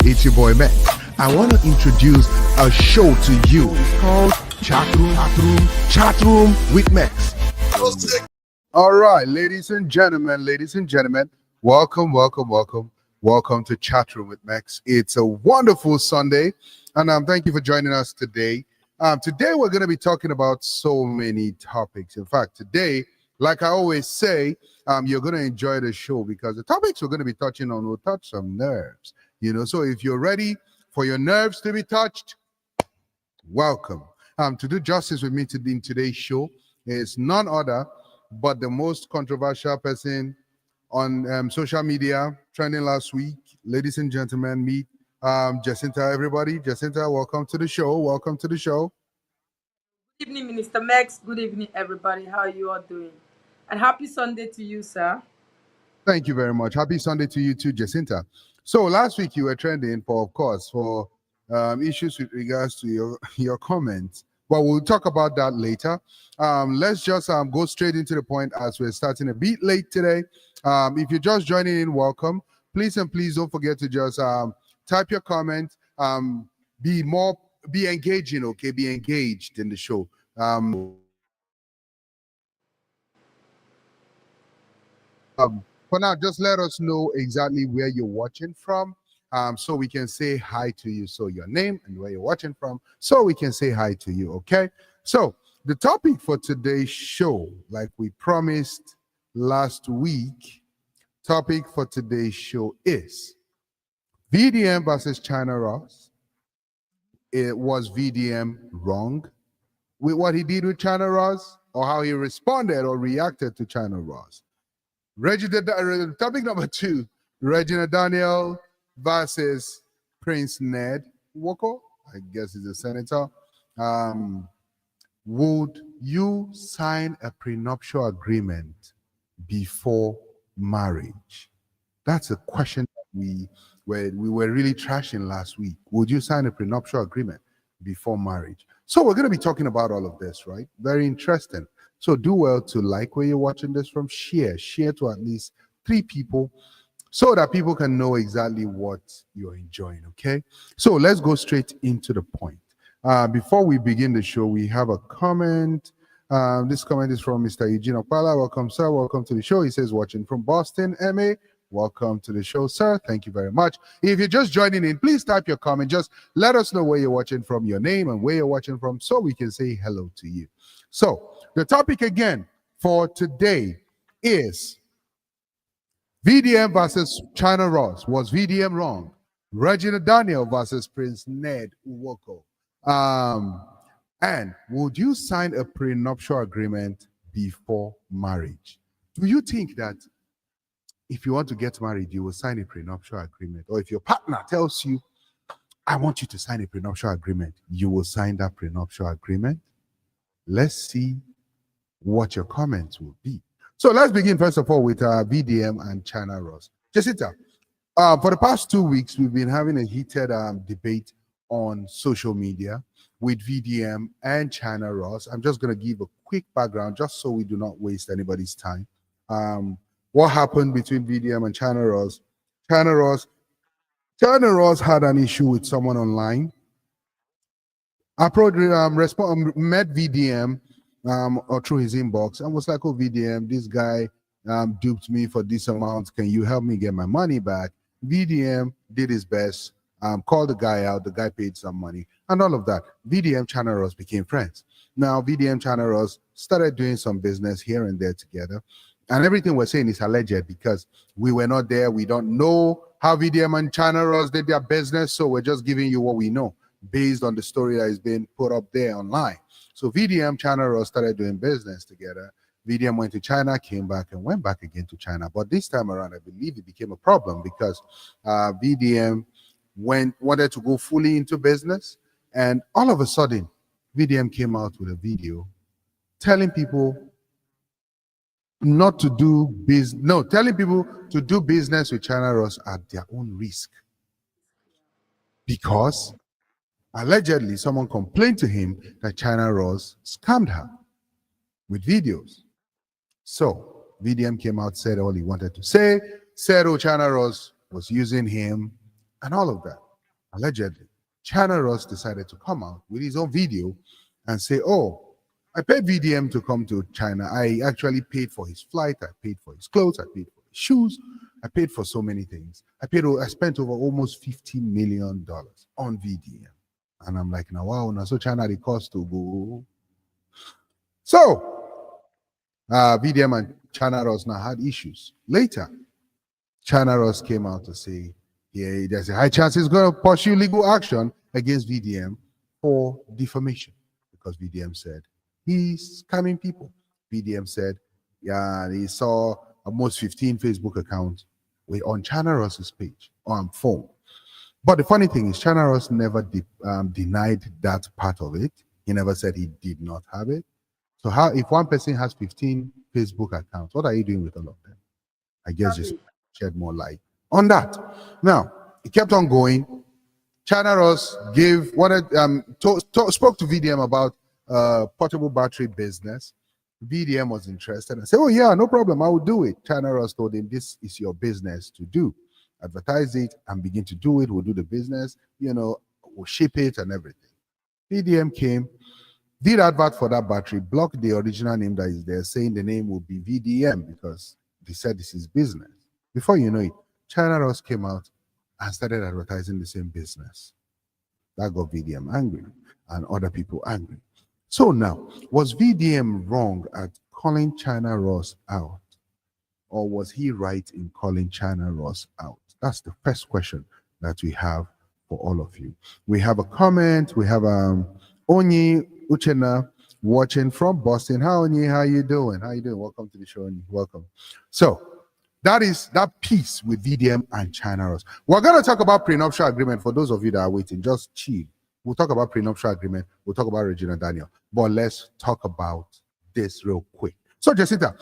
It's your boy Max. I want to introduce a show to you. It's called Chatroom with Max. All right, ladies and gentlemen, welcome to Chatroom with Max. It's a wonderful Sunday, and thank you for joining us today. Today we're going to be talking about so many topics. In fact, today, like I always say, you're going to enjoy the show because the topics we're going to be touching on will touch some nerves. So if you're ready for your nerves to be touched, welcome. To do justice with me in today's show is none other but the most controversial person on social media trending last week. Ladies and gentlemen, meet Jacinta, everybody. Jacinta, welcome to the show. Welcome to the show. Good evening, Minister Max. Good evening, everybody. How are you all doing? And happy Sunday to you, sir. Thank you very much. Happy Sunday to you too, Jacinta. So last week you were trending for issues with regards to your comments. But we'll talk about that later. Let's just go straight into the point as we're starting a bit late today. If you're just joining in, welcome. Please don't forget to just type your comment. Be engaging, okay? Be engaged in the show. For now, just let us know exactly where you're watching from, so we can say hi to you. So your name and where you're watching from, so we can say hi to you, okay? So the topic for today's show, like we promised last week, topic for today's show is VDM versus China Ross. Was VDM wrong with what he did with China Ross, or how he responded or reacted to China Ross? Topic number 2, Regina Daniel versus Prince Ned Nwoko. I guess he's a senator. Would you sign a prenuptial agreement before marriage? That's a question that we were really trashing last week. Would you sign a prenuptial agreement before marriage? So we're going to be talking about all of this, right? Very interesting. So do well to like where you're watching this from. Share to at least 3 people so that people can know exactly what you're enjoying, okay? So let's go straight into the point. Before we begin the show, we have a comment. This comment is from Mr. Eugene Opala. Welcome, sir. Welcome to the show. He says, watching from Boston, MA. Welcome to the show, sir. Thank you very much. If you're just joining in, please type your comment. Just let us know where you're watching from, your name and where you're watching from, so we can say hello to you. So the topic again for today is VDM versus China Ross. Was VDM wrong? Regina Daniel versus Prince Ned Nwoko. And would you sign a prenuptial agreement before marriage? Do you think that if you want to get married, you will sign a prenuptial agreement? Or if your partner tells you, I want you to sign a prenuptial agreement, you will sign that prenuptial agreement? Let's see what your comments will be. So let's begin first of all with VDM and China Ross. Jacinta, for the past 2 weeks, we've been having a heated debate on social media with VDM and China Ross. I'm just going to give a quick background just so we do not waste anybody's time. What happened between VDM and China Ross? China Ross had an issue with someone online. Met VDM or through his inbox and was like, oh, VDM, this guy duped me for this amount. Can you help me get my money back? VDM did his best, called the guy out. The guy paid some money and all of that. VDM, China Ross became friends. Now, VDM, China Ross started doing some business here and there together. And everything we're saying is alleged because we were not there. We don't know how VDM and China Ross did their business. So we're just giving you what we know based on the story that is being put up there online. So VDM, China Ross started doing business together. VDM went to China, came back, and went back again to China. But this time around, I believe it became a problem because VDM wanted to go fully into business. And all of a sudden, VDM came out with a video telling people telling people to do business with China Ross at their own risk. Because allegedly, someone complained to him that China Ross scammed her with videos. So VDM came out, said all he wanted to say, said, oh, China Ross was using him and all of that. allegedly, China Ross decided to come out with his own video and say, oh, I paid VDM to come to China. I actually paid for his flight. I paid for his clothes. I paid for his shoes. I paid for so many things. I spent over almost $50 million on VDM. And I'm like, now, wow, now so China, the cost to go. So, VDM and China Ross now had issues. Later, China Ross came out to say, yeah, there's a high chance he's going to pursue legal action against VDM for defamation, because VDM said he's scamming people. VDM said, yeah, he saw almost 15 Facebook accounts on China Ross's page on phone. But the funny thing is, China Ross never denied that part of it. He never said he did not have it. So how, if one person has 15 Facebook accounts, what are you doing with all of them? I guess just shed more light on that. Now, it kept on going. China Ross spoke to VDM about portable battery business. VDM was interested and said, oh yeah, no problem, I will do it. China Ross told him, this is your business to do. Advertise it and begin to do it. We'll do the business, we'll ship it and everything. VDM came, did advert for that battery, blocked the original name that is there, saying the name will be VDM because they said this is business. Before you know it, China Ross came out and started advertising the same business. That got VDM angry and other people angry. So now, was VDM wrong at calling China Ross out? Or was he right in calling China Ross out? That's the first question that we have for all of you. We have a comment. We have Onyi Uchena watching from Boston. Hi, Onyi. How you doing? How you doing? Welcome to the show, Onyi. Welcome. So that is that piece with VDM and China Ross. We're going to talk about prenuptial agreement. For those of you that are waiting, just chill. We'll talk about prenuptial agreement. We'll talk about Regina Daniel. But let's talk about this real quick. So, Jessica,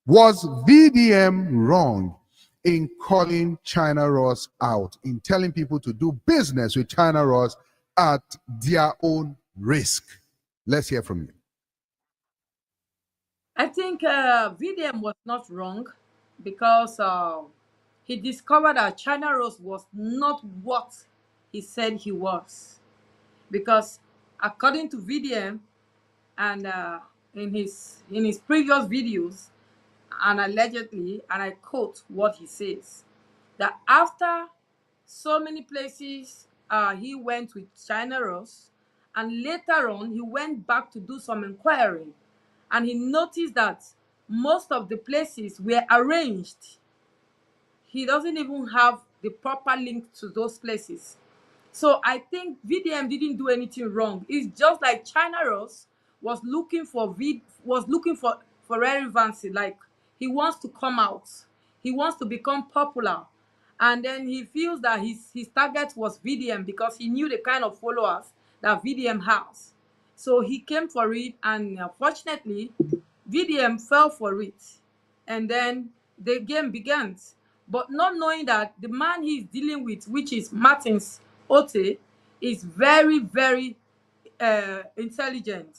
was VDM wrong in calling China Ross out, in telling people to do business with China Ross at their own risk? Let's hear from you. I think VDM was not wrong because he discovered that China Rose was not what he said he was. Because according to VDM and in his previous videos, and allegedly, and I quote what he says, that after so many places he went with China Rose, and later on he went back to do some inquiry, and he noticed that most of the places were arranged. He doesn't even have the proper link to those places. So I think VDM didn't do anything wrong. It's just like China Rose was looking for relevancy. Like, he wants to come out, he wants to become popular, and then he feels that his target was VDM because he knew the kind of followers that VDM has. So he came for it, and unfortunately, VDM fell for it, and then the game began. But not knowing that the man he's dealing with, which is Martins Ote, is very, very intelligent,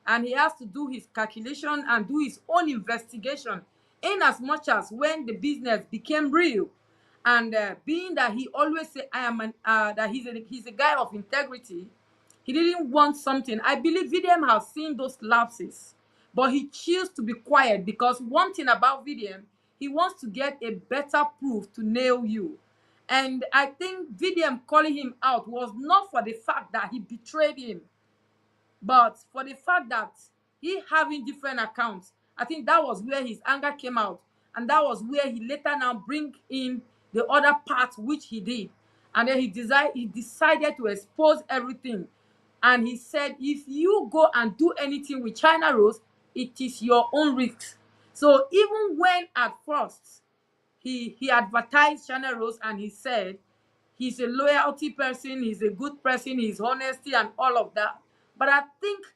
and he has to do his calculation and do his own investigation, in as much as when the business became real, and being that he always say that he's a guy of integrity, he didn't want something. I believe VDM has seen those lapses, but he chose to be quiet because one thing about VDM, he wants to get a better proof to nail you. And I think VDM calling him out was not for the fact that he betrayed him, but for the fact that he having different accounts. I think that was where his anger came out, and that was where he later now bring in the other part which he did, and then he decided to expose everything. And he said, if you go and do anything with China Rose, it is your own risk. So even when at first he advertised China Rose, and he said he's a loyalty person, he's a good person, he's honesty and all of that, but I think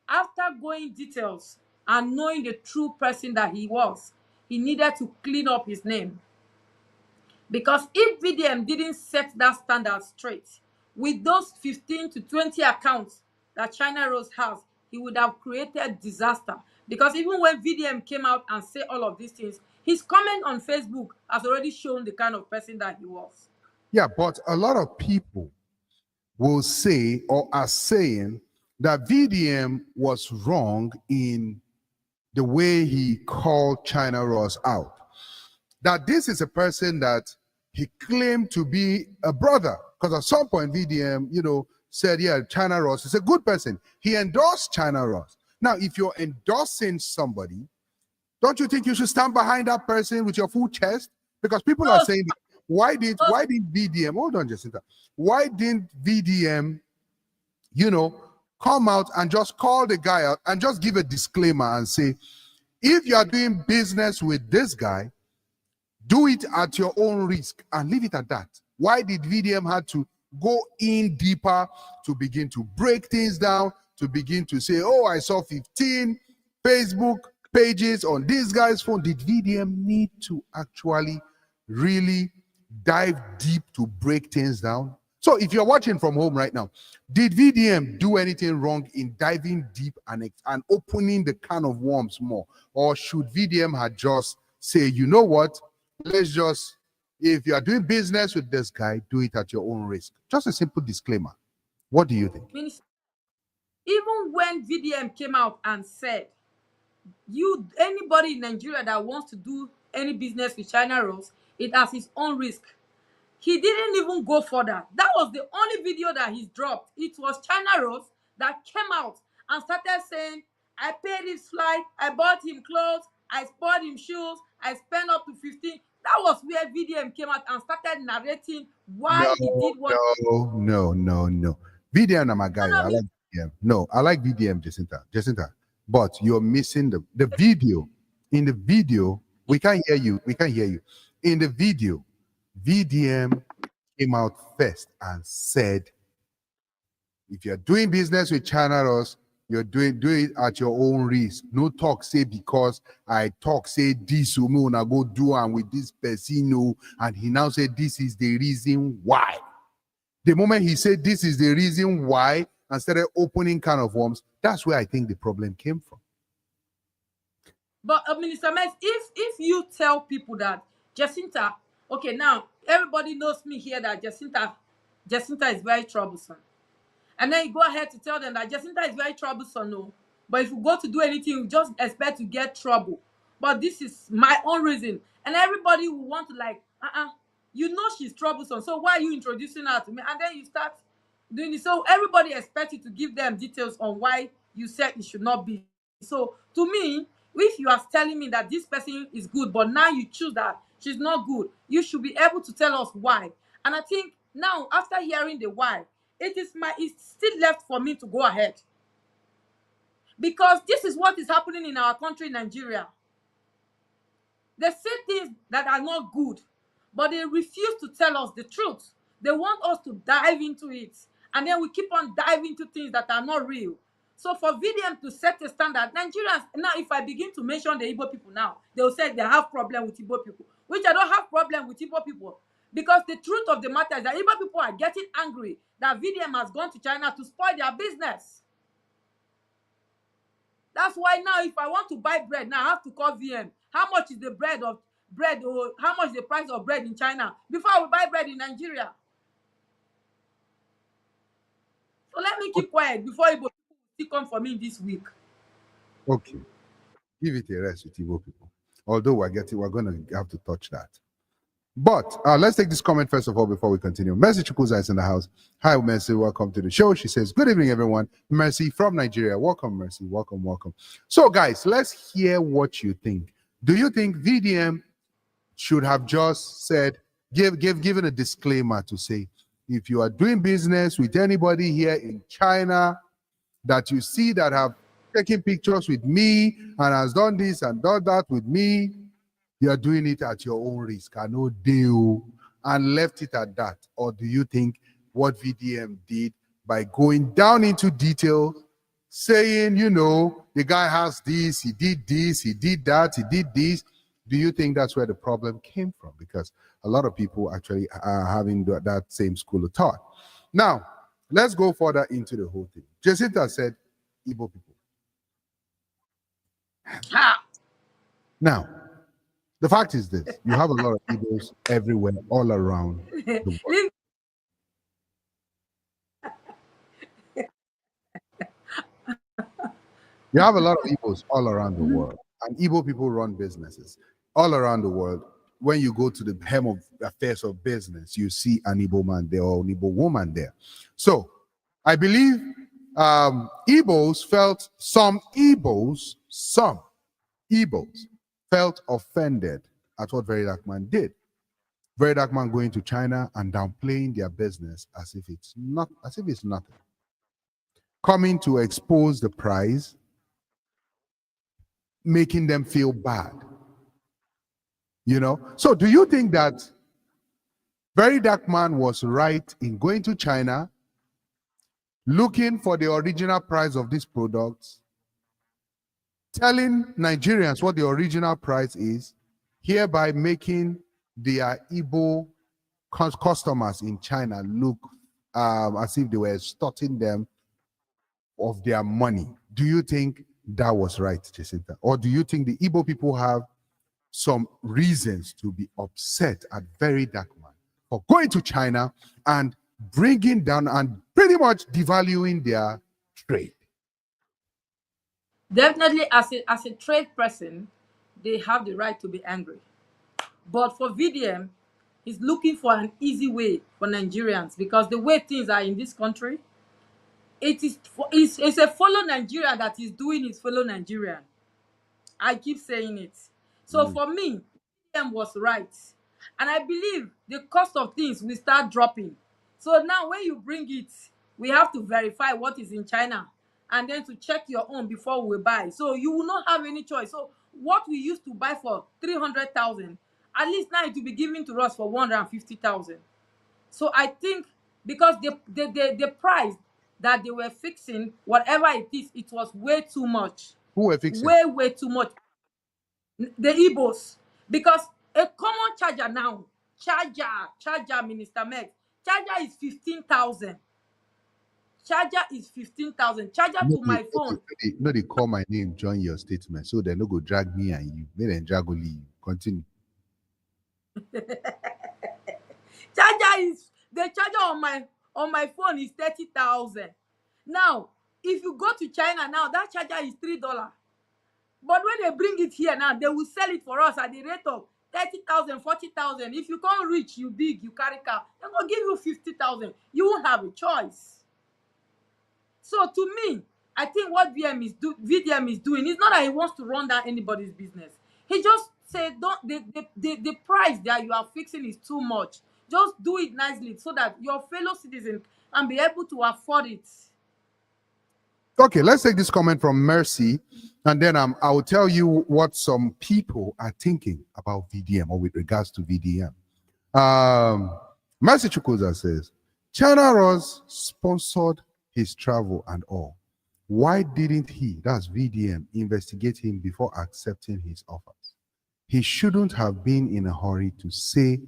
after going details and knowing the true person that he was, he needed to clean up his name. Because if VDM didn't set that standard straight, with those 15 to 20 accounts that China Rose has, he would have created disaster. Because even when VDM came out and said all of these things, his comment on Facebook has already shown the kind of person that he was. Yeah, but a lot of people will say or are saying that VDM was wrong in the way he called China Ross out. That this is a person that he claimed to be a brother. Because at some point, VDM, said, yeah, China Ross is a good person. He endorsed China Ross. Now, if you're endorsing somebody, don't you think you should stand behind that person with your full chest? Because people are saying, why did VDM, hold on, Jacinta, why didn't VDM, come out and just call the guy out and just give a disclaimer and say, if you are doing business with this guy, do it at your own risk and leave it at that. Why did VDM have to go in deeper to begin to break things down, to begin to say, oh, I saw 15 Facebook pages on this guy's phone? Did VDM need to actually really dive deep to break things down? So if you're watching from home right now, did VDM do anything wrong in diving deep and opening the can of worms more? Or should VDM have just say, you know what, let's just, if you are doing business with this guy, do it at your own risk? Just a simple disclaimer. What do you think? Even when VDM came out and said, anybody in Nigeria that wants to do any business with China Ross, it has its own risk. He didn't even go further. That was the only video that he's dropped. It was China Ross that came out and started saying, I paid his flight, I bought him clothes, I bought him shoes, I spent up to 15. That was where VDM came out and started narrating why he did what. No. VDM is my guy. I like VDM. No, I like VDM, Jacinta. But you're missing the video. In the video, we can't hear you. In the video, VDM came out first and said, if you're doing business with China Ross, you're doing it at your own risk. No talk say because I talk say this woman I go do and with this person, and he now said this is the reason why. The moment he said this is the reason why and started opening can of worms, that's where I think the problem came from. But Minister Metz, if you tell people that Jacinta, okay, now everybody knows me here that Jacinta is very troublesome. And then you go ahead to tell them that Jacinta is very troublesome, no. But if you go to do anything, you just expect to get trouble. But this is my own reason. And everybody will want to she's troublesome. So why are you introducing her to me? And then you start doing it. So everybody expects you to give them details on why you said it should not be. So to me, if you are telling me that this person is good, but now you choose that she's not good, you should be able to tell us why. And I think now, after hearing the why, it's still left for me to go ahead. Because this is what is happening in our country, Nigeria. They say things that are not good, but they refuse to tell us the truth. They want us to dive into it. And then we keep on diving into things that are not real. So for VDM to set a standard, Nigerians, now if I begin to mention the Igbo people now, they will say they have problem with Igbo people, which I don't have problem with Igbo people. Because the truth of the matter is that Igbo people are getting angry that VDM has gone to China to spoil their business. That's why now if I want to buy bread, now I have to call VM. How much is the bread or how much is the price of bread in China before I will buy bread in Nigeria? So let me keep quiet before Igbo people still come for me this week. Okay. Give it a rest with Igbo people. Although we're going to have to touch that. But let's take this comment first of all before we continue. Mercy Chukwuza is in the house. Hi, Mercy. Welcome to the show. She says, good evening, everyone. Mercy from Nigeria. Welcome, Mercy. Welcome. So, guys, let's hear what you think. Do you think VDM should have just said, given a disclaimer to say, if you are doing business with anybody here in China that you see that have taken pictures with me and has done this and done that with me, you are doing it at your own risk, I no deal, and left it at that? Or do you think what VDM did by going down into detail, saying, the guy has this, he did that, he did this, do you think that's where the problem came from? Because a lot of people actually are having that same school of thought. Now, let's go further into the whole thing. Jacinta said, Igbo people. Now, the fact is this, you have a lot of Igbos everywhere, all around the world. You have a lot of Igbos all around the world, and Igbo people run businesses all around the world. When you go to the hem of affairs of business, you see an Igbo man there or an Igbo woman there. So I believe Igbos felt, some Igbos felt offended at what VeryDarkMan did. VeryDarkMan going to China and downplaying their business as if it's nothing. Coming to expose the price, making them feel bad. So do you think that VeryDarkMan was right in going to China, looking for the original price of these products, telling Nigerians what the original price is, hereby making their Igbo customers in China look as if they were extorting them of their money? Do you think that was right, Jacinta? Or do you think the Igbo people have some reasons to be upset at VeryDarkMan for going to China and bringing down and pretty much devaluing their trade? Definitely, as a trade person, they have the right to be angry. But for VDM, he's looking for an easy way for Nigerians, because the way things are in this country, it's a fellow Nigerian that is doing his fellow Nigerian. I keep saying it. So for me, VDM was right. And I believe the cost of things will start dropping. So now when you bring it, we have to verify what is in China and then to check your own before we buy. So you will not have any choice. So what we used to buy for 300,000, at least now it will be given to us for 150,000. So I think because the price that they were fixing, whatever it is, it was way too much. Who were fixing? Way too much. The Igbos. Because a common charger now, Minister Meg, charger is 15,000. Charger is 15,000. Charger to my phone. No, they call my name, join your statement, so they no go drag me and you. May then drag only you. Continue. Charger is the charger on my phone is 30,000. Now, if you go to China now, that charger is $3. But when they bring it here now, they will sell it for us at the rate of 30,000, 40,000. If you can't reach, you big, you carry car, they're going to give you 50,000. You won't have a choice. So to me, I think what VDM is doing is not that he wants to run down anybody's business. He just said, the price that you are fixing is too much. Just do it nicely so that your fellow citizens can be able to afford it. Okay, let's take this comment from Mercy, and then I will tell you what some people are thinking about VDM or with regards to VDM. Mercy Chukwuza says, China Ross sponsored his travel and all. Why didn't he, that's VDM, investigate him before accepting his offers? He shouldn't have been in a hurry to say,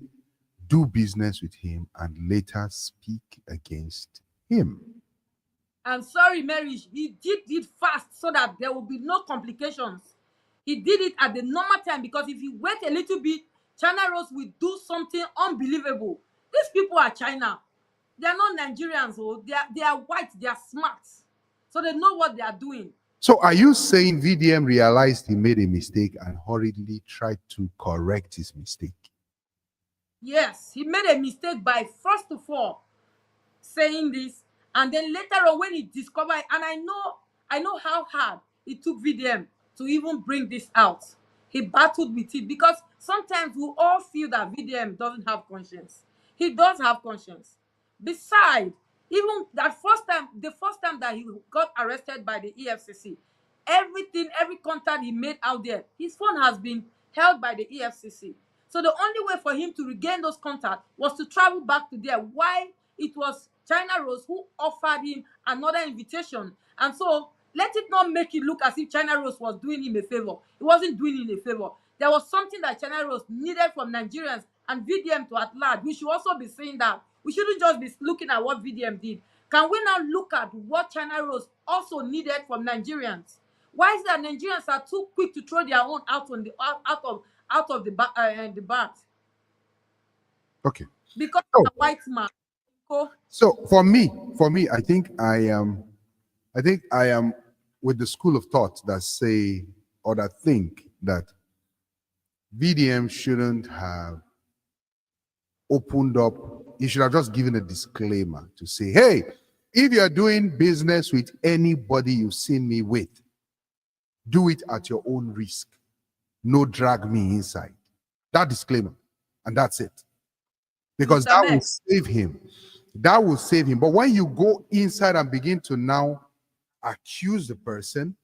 do business with him and later speak against him. I'm sorry, Mary, he did it fast so that there will be no complications. He did it at the normal time, because if you wait a little bit, China Rose will do something unbelievable. These people are China. They are not Nigerians. Oh. They are white. They are smart. So they know what they are doing. So are you saying VDM realized he made a mistake and hurriedly tried to correct his mistake? Yes, he made a mistake by first of all saying this, and then later on when he discovered, and I know how hard it took VDM to even bring this out. He battled with it, because sometimes we all feel that VDM doesn't have conscience. He does have conscience. Besides, even that the first time that he got arrested by the EFCC, every contact he made out there, his phone has been held by the EFCC. So the only way for him to regain those contacts was to travel back to there. Why? It was China Rose who offered him another invitation. And so let it not make it look as if China Rose was doing him a favor. It wasn't doing him a favor. There was something that China Rose needed from Nigerians and VDM to at large. We should also be saying that. We shouldn't just be looking at what VDM did. Can we now look at what China Rose also needed from Nigerians? Why is it that Nigerians are too quick to throw their own out of the bath? Okay. Because a white man. So for me, I think I am with the school of thought that say or that think that VDM shouldn't have opened up, he should have just given a disclaimer to say, hey, if you're doing business with anybody you've seen me with, do it at your own risk. No drag me inside. That disclaimer. And that's it. Because that will save him. That will save him. But when you go inside and begin to now accuse the person,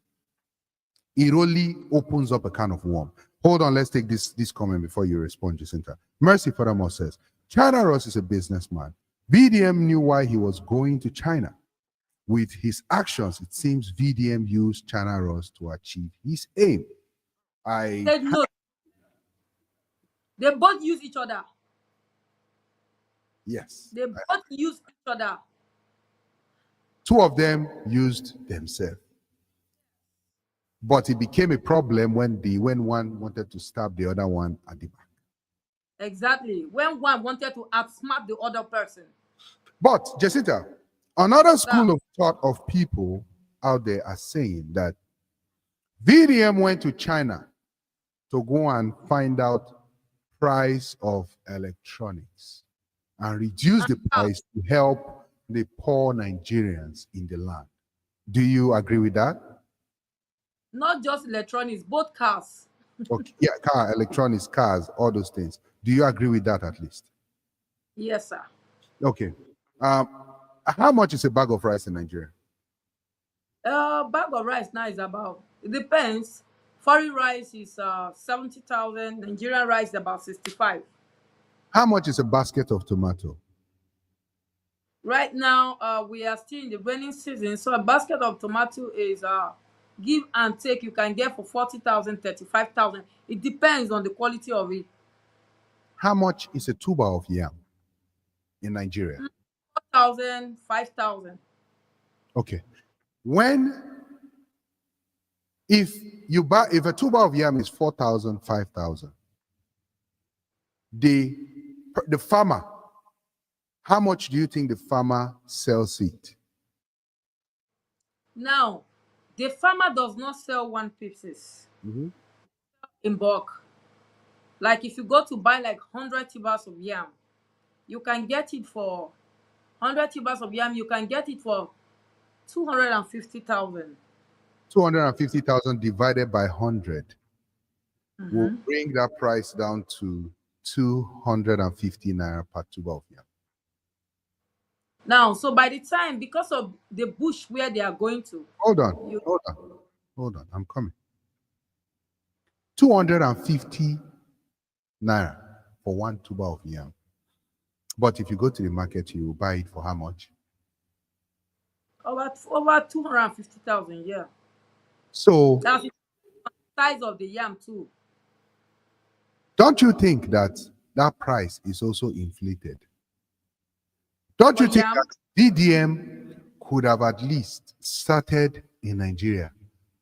it only opens up a can of worm. Hold on, let's take this comment before you respond, Jacinta. Mercy furthermore says, China Ross is a businessman. VDM knew why he was going to China. With his actions, it seems VDM used China Ross to achieve his aim. No. They both use each other. Yes. They both use each other. Two of them used themselves. But it became a problem when one wanted to stab the other one at the back. Exactly. When one wanted to outsmart the other person. But, Jacinta, another school of thought of people out there are saying that VDM went to China to go and find out price of electronics and reduce the price to help the poor Nigerians in the land. Do you agree with that? Not just electronics, both cars. Okay, yeah, car, electronics, cars, all those things. Do you agree with that at least? Yes, sir. Okay. How much is a bag of rice in Nigeria? Bag of rice now is about, it depends. Foreign rice is 70,000. Nigerian rice is about 65. How much is a basket of tomato? Right now, we are still in the rainy season, so a basket of tomato is give and take. You can get for 40,000, 35,000. It depends on the quality of it. How much is a tuber of yam in Nigeria? 4,000, 5,000. Okay. If a tuber of yam is 4,000, 5,000, the farmer, how much do you think the farmer sells it? Now, the farmer does not sell one pieces in bulk. Like if you go to buy like 100 tubers of yam, you can get it for 100 tubers of yam, you can get it for 250,000. 250,000 divided by 100 will bring that price down to 250 naira per tuber of yam. Now, so by the time, because of the bush where they are going to. Hold on, I'm coming. 250 naira for one tuber of yam. But if you go to the market, you will buy it for how much? Over 250,000, yeah. So that's the size of the yam too. Don't you think that price is also inflated? Don't you think that VDM could have at least started in Nigeria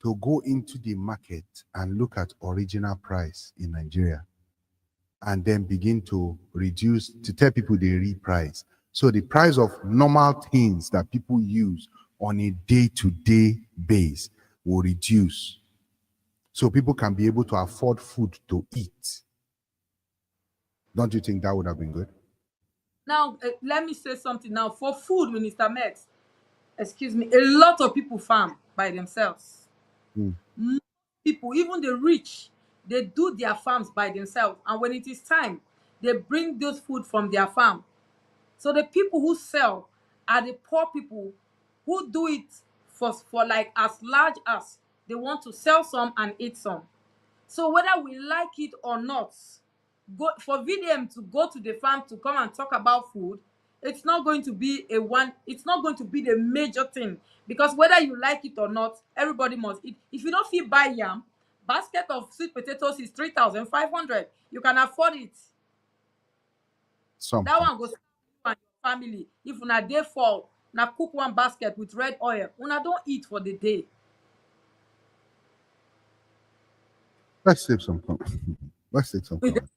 to go into the market and look at original price in Nigeria and then begin to reduce, to tell people they reprice? So the price of normal things that people use on a day-to-day base will reduce, so people can be able to afford food to eat. Don't you think that would have been good? Now, let me say something now. For food, Minister Mex, excuse me, a lot of people farm by themselves. Most people, even the rich, they do their farms by themselves. And when it is time, they bring those food from their farm. So the people who sell are the poor people who do it for like as large as they want to sell some and eat some. So whether we like it or not, for VDM to go to the farm to come and talk about food, it's not going to be it's not going to be the major thing, because whether you like it or not, everybody must eat. If you don't feel buy yam, basket of sweet potatoes is 3,500. You can afford it. That one goes to you and your family. If una day fall, now cook one basket with red oil. Una don't eat for the day. Let's save some comment. Let's take some comment.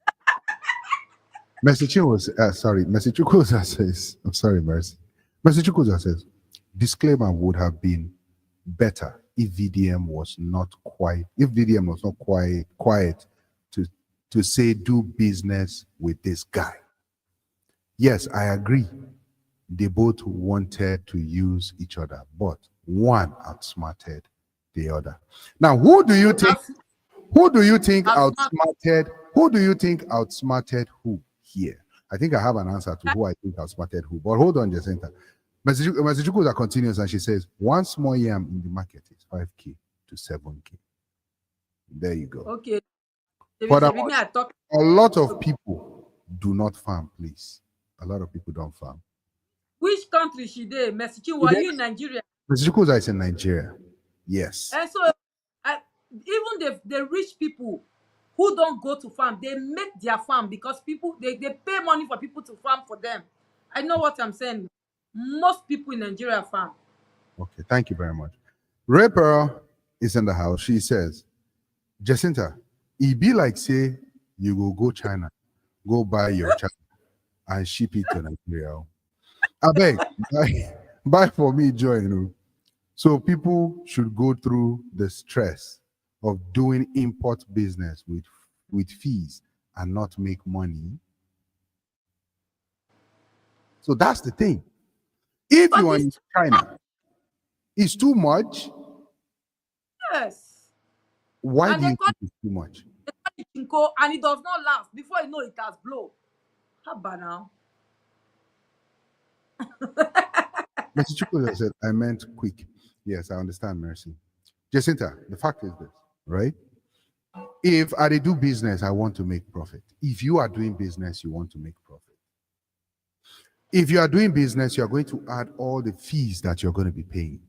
Mesichukwuza says, I'm sorry, Mercy. Mesichukwuza says, disclaimer would have been better if VDM was not quiet to say do business with this guy. Yes, I agree. They both wanted to use each other, but one outsmarted the other. Now, who do you think Outsmart. outsmarted who here? I think I have an answer to who I think outsmarted who. But hold on, Jacinta. Messajukuza continues and she says, one small yam in the market is 5K to 7K. There you go. Okay. Furthermore, Me, I talk. a lot of people do not farm, please. A lot of people don't farm. Which country she did? Messaging, were you in Nigeria? Messajukuza is in Nigeria. Yes. And so, even the rich people who don't go to farm, they make their farm because people they pay money for people to farm for them. I know what I'm saying. Most people in Nigeria farm. Okay, thank you very much. Ray Pearl is in the house. She says, Jacinta, it be like say you go China, go buy your child and ship it to Nigeria. I beg, buy for me joy, you know. So people should go through the stress of doing import business with fees and not make money. So that's the thing. If But you are it's in China, it's too much. Yes. Why And do they you call think it's too much? it chinko, and it does not last. Before you know it has blow. How about now? Mr. Chukwueze said, I meant quick. Yes, I understand, Mercy. Jacinta, the fact is this, right? If I do business, I want to make profit. If you are doing business, you want to make profit. If you are doing business, you are going to add all the fees that you're going to be paying.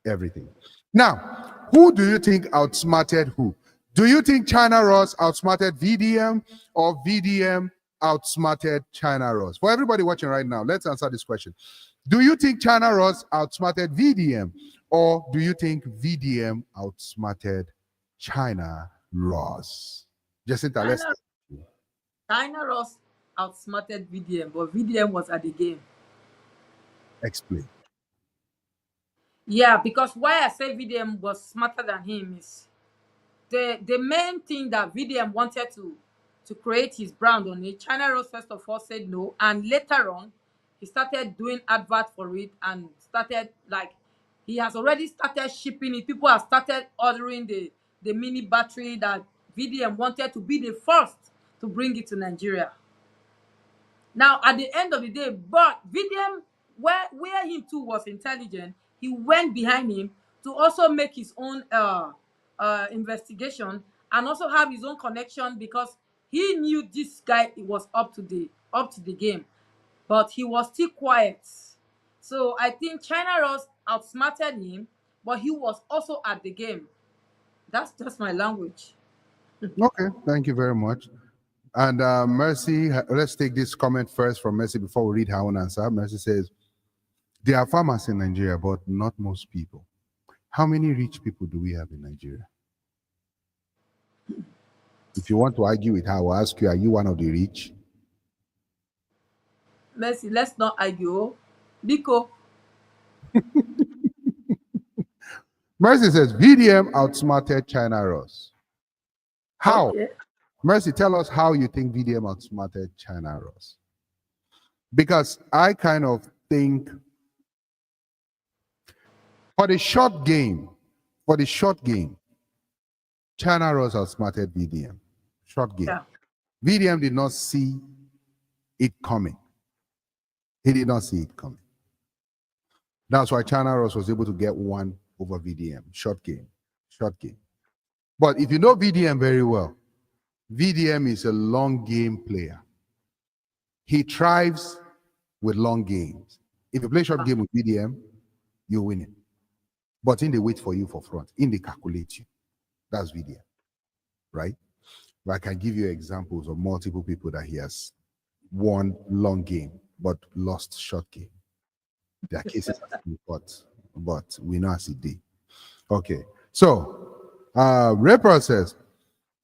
Everything. Now, who do you think outsmarted who? Do you think China Ross outsmarted VDM or VDM outsmarted China Ross? For everybody watching right now, let's answer this question. Do you think China Ross outsmarted VDM or do you think VDM outsmarted China Ross? Jacinta, let's China Ross outsmarted VDM, but VDM was at the game. explain. Yeah, because why I say VDM was smarter than him is the main thing that VDM wanted to create his brand on it. China Rose first of all said no, and later on he started doing advert for it and started like he has already started shipping it. People have started ordering the mini battery that VDM wanted to be the first to bring it to Nigeria. Now, at the end of the day, but VDM, where he too was intelligent, he went behind him to also make his own investigation and also have his own connection because he knew this guy was up to the game, but he was still quiet. So I think China Ross outsmarted him, but he was also at the game. That's just my language. Okay, thank you very much. And Mercy, let's take this comment first from Mercy before we read her own answer. Mercy says, there are farmers in Nigeria, but not most people. How many rich people do we have in Nigeria? If you want to argue with her, I will ask you, are you one of the rich? Mercy, let's not argue. Biko. Mercy says, VDM outsmarted China Ross. How? Okay. Mercy, tell us how you think VDM outsmarted China Ross. Because I kind of think for the short game, China Ross outsmarted VDM. Short game. Yeah. VDM did not see it coming. He did not see it coming. That's why China Ross was able to get one over VDM. Short game. Short game. But if you know VDM very well, VDM is a long game player. He thrives with long games. If you play short game with VDM, you win it. But in they wait for you for front, in they calculate you. That's VDM, right? But I can give you examples of multiple people that he has won long game but lost short game. There are cases in court, but we know as it did. Okay, so Repro says,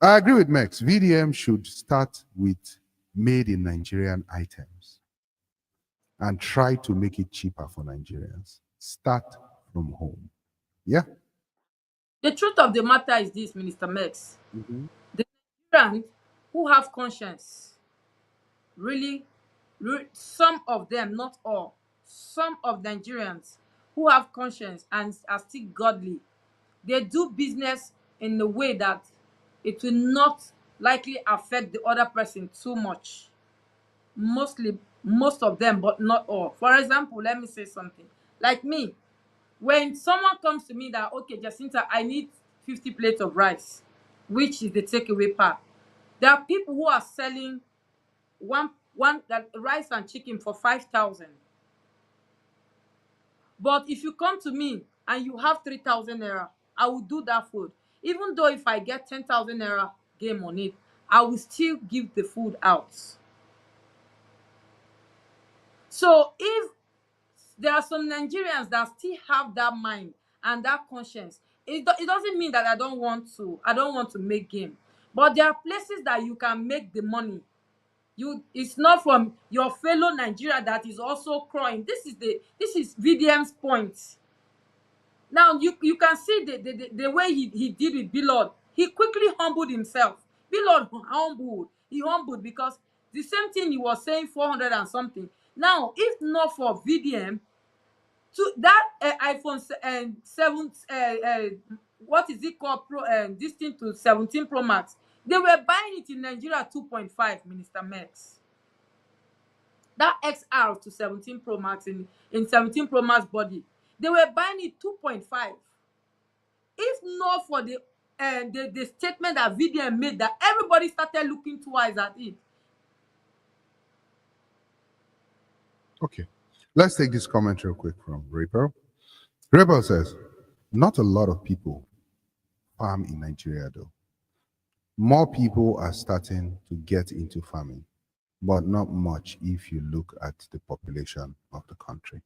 I agree with Max. VDM should start with made in Nigerian items and try to make it cheaper for Nigerians. Start from home. Yeah. The truth of the matter is this, Minister Mex. Mm-hmm. The Nigerians who have conscience, really, some of them, not all, some of Nigerians who have conscience and are still godly, they do business in a way that it will not likely affect the other person too much. Mostly, most of them, but not all. For example, let me say something. Like me, when someone comes to me that, okay, Jacinta, I need 50 plates of rice, which is the takeaway part. There are people who are selling one that rice and chicken for 5,000. But if you come to me and you have 3,000 naira, I will do that food. Even though if I get 10,000 naira game on it, I will still give the food out. So if there are some Nigerians that still have that mind and that conscience, it doesn't mean that I don't want to make game. But there are places that you can make the money. It's not from your fellow Nigeria that is also crying. This is VDM's point. Now you can see the way he did with Bilod. He quickly humbled himself. Bilod humbled. He humbled because the same thing he was saying 400 and something. Now, if not for VDM, to that iPhone 7, what is it called, Pro, this thing to 17 Pro Max, they were buying it in Nigeria 2.5, Minister Max. That XR to 17 Pro Max in 17 Pro Max body, they were buying it 2.5. If not for the statement that VDM made, that everybody started looking twice at it. Okay. Let's take this comment real quick from Reaper. Reaper says, not a lot of people farm in Nigeria though. More people are starting to get into farming, but not much if you look at the population of the country.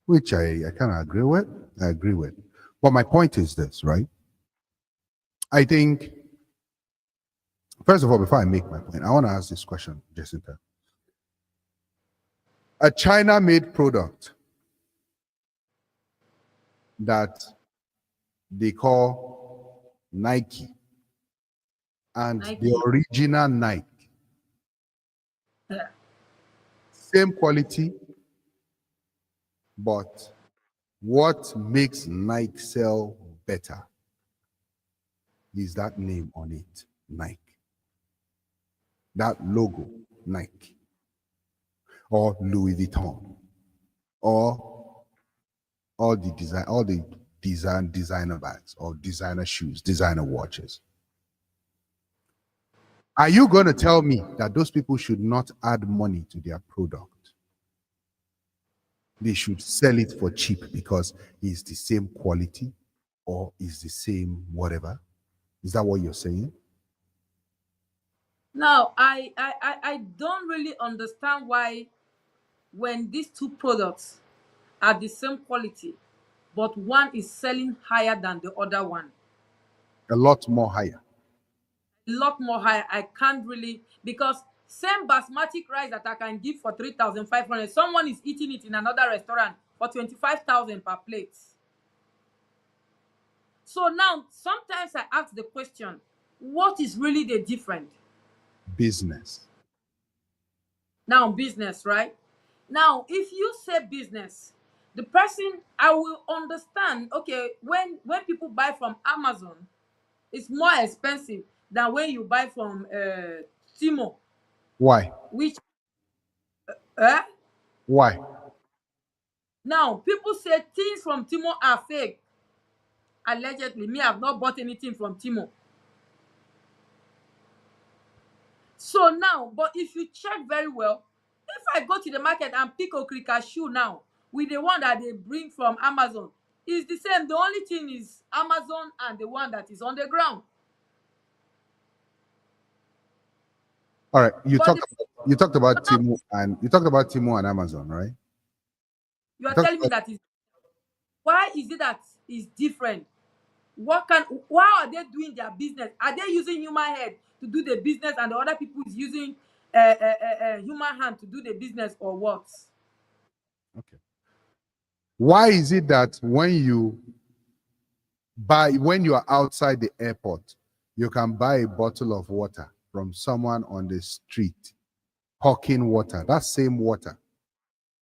Which I kind of agree with. I agree with. But my point is this, right? I think, first of all, before I make my point, I want to ask this question, Jacinta. A China-made product that they call Nike and Nike. the original Nike, Yeah. same quality, but what makes Nike sell better is that name on it, Nike. That logo, Nike. Or Louis Vuitton. Or all the designer bags or designer shoes, designer watches. Are you going to tell me that those people should not add money to their product? They should sell it for cheap because it's the same quality or is the same whatever? Is that what you're saying? Now, I don't really understand why, when these two products are the same quality, but one is selling higher than the other one, A lot more higher. a lot more higher. I can't really, because same basmati rice that I can give for 3,500, someone is eating it in another restaurant for 25,000 per plate. So now, sometimes I ask the question, what is really the difference? Business. Now, business, right? Now, if you say business, the person, I will understand, okay, when people buy from Amazon, it's more expensive than when you buy from Timo, Why? which Why? now people say things from Timo are fake. Allegedly, me, I've not bought anything from Timo. So now, but if you check very well, if I go to the market and pick Okrika shoe now with the one that they bring from Amazon, it's the same. The only thing is Amazon and the one that is on the ground. All right. You But talked about Timo and Amazon, right? you are telling me that is, why is it that is different? Why are they doing their business? Are they using human head to do the business and the other people is using human hand to do the business, or what? Okay. Why is it that when you When you are outside the airport, you can buy a bottle of water from someone on the street, hawking water, that same water.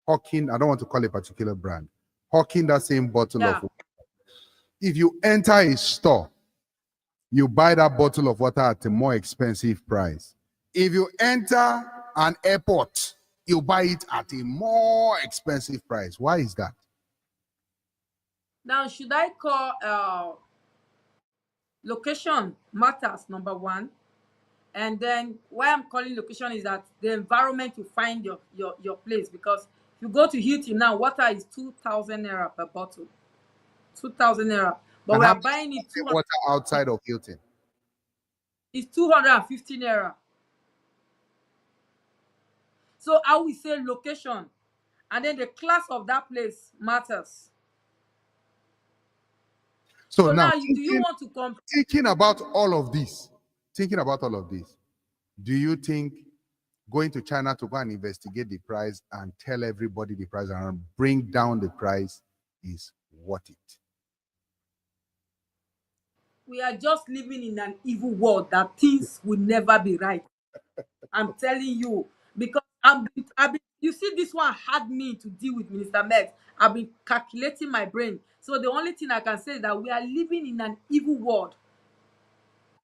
Hawking, I don't want to call a particular brand, hawking that same bottle of Yeah. water. If you enter a store, you buy that bottle of water at a more expensive price. If you enter an airport, you buy it at a more expensive price. Why is that? Now, should I call location matters, number one? And then why I'm calling location is that the environment you find your place. Because if you go to Hilton now, water is 2,000 naira per bottle. 2,000 naira. But And we how are much buying it water outside of Hilton? it's 250 naira. So I will say location. And then the class of that place matters. So So now, now, do you want to compare? thinking about all of this, do you think going to China to go and investigate the price and tell everybody the price and bring down the price is worth it? We are just living in an evil world that things will never be right. I'm telling you. Because you see, this one had me to deal with Minister Meg. I've been calculating my brain. So the only thing I can say is that we are living in an evil world.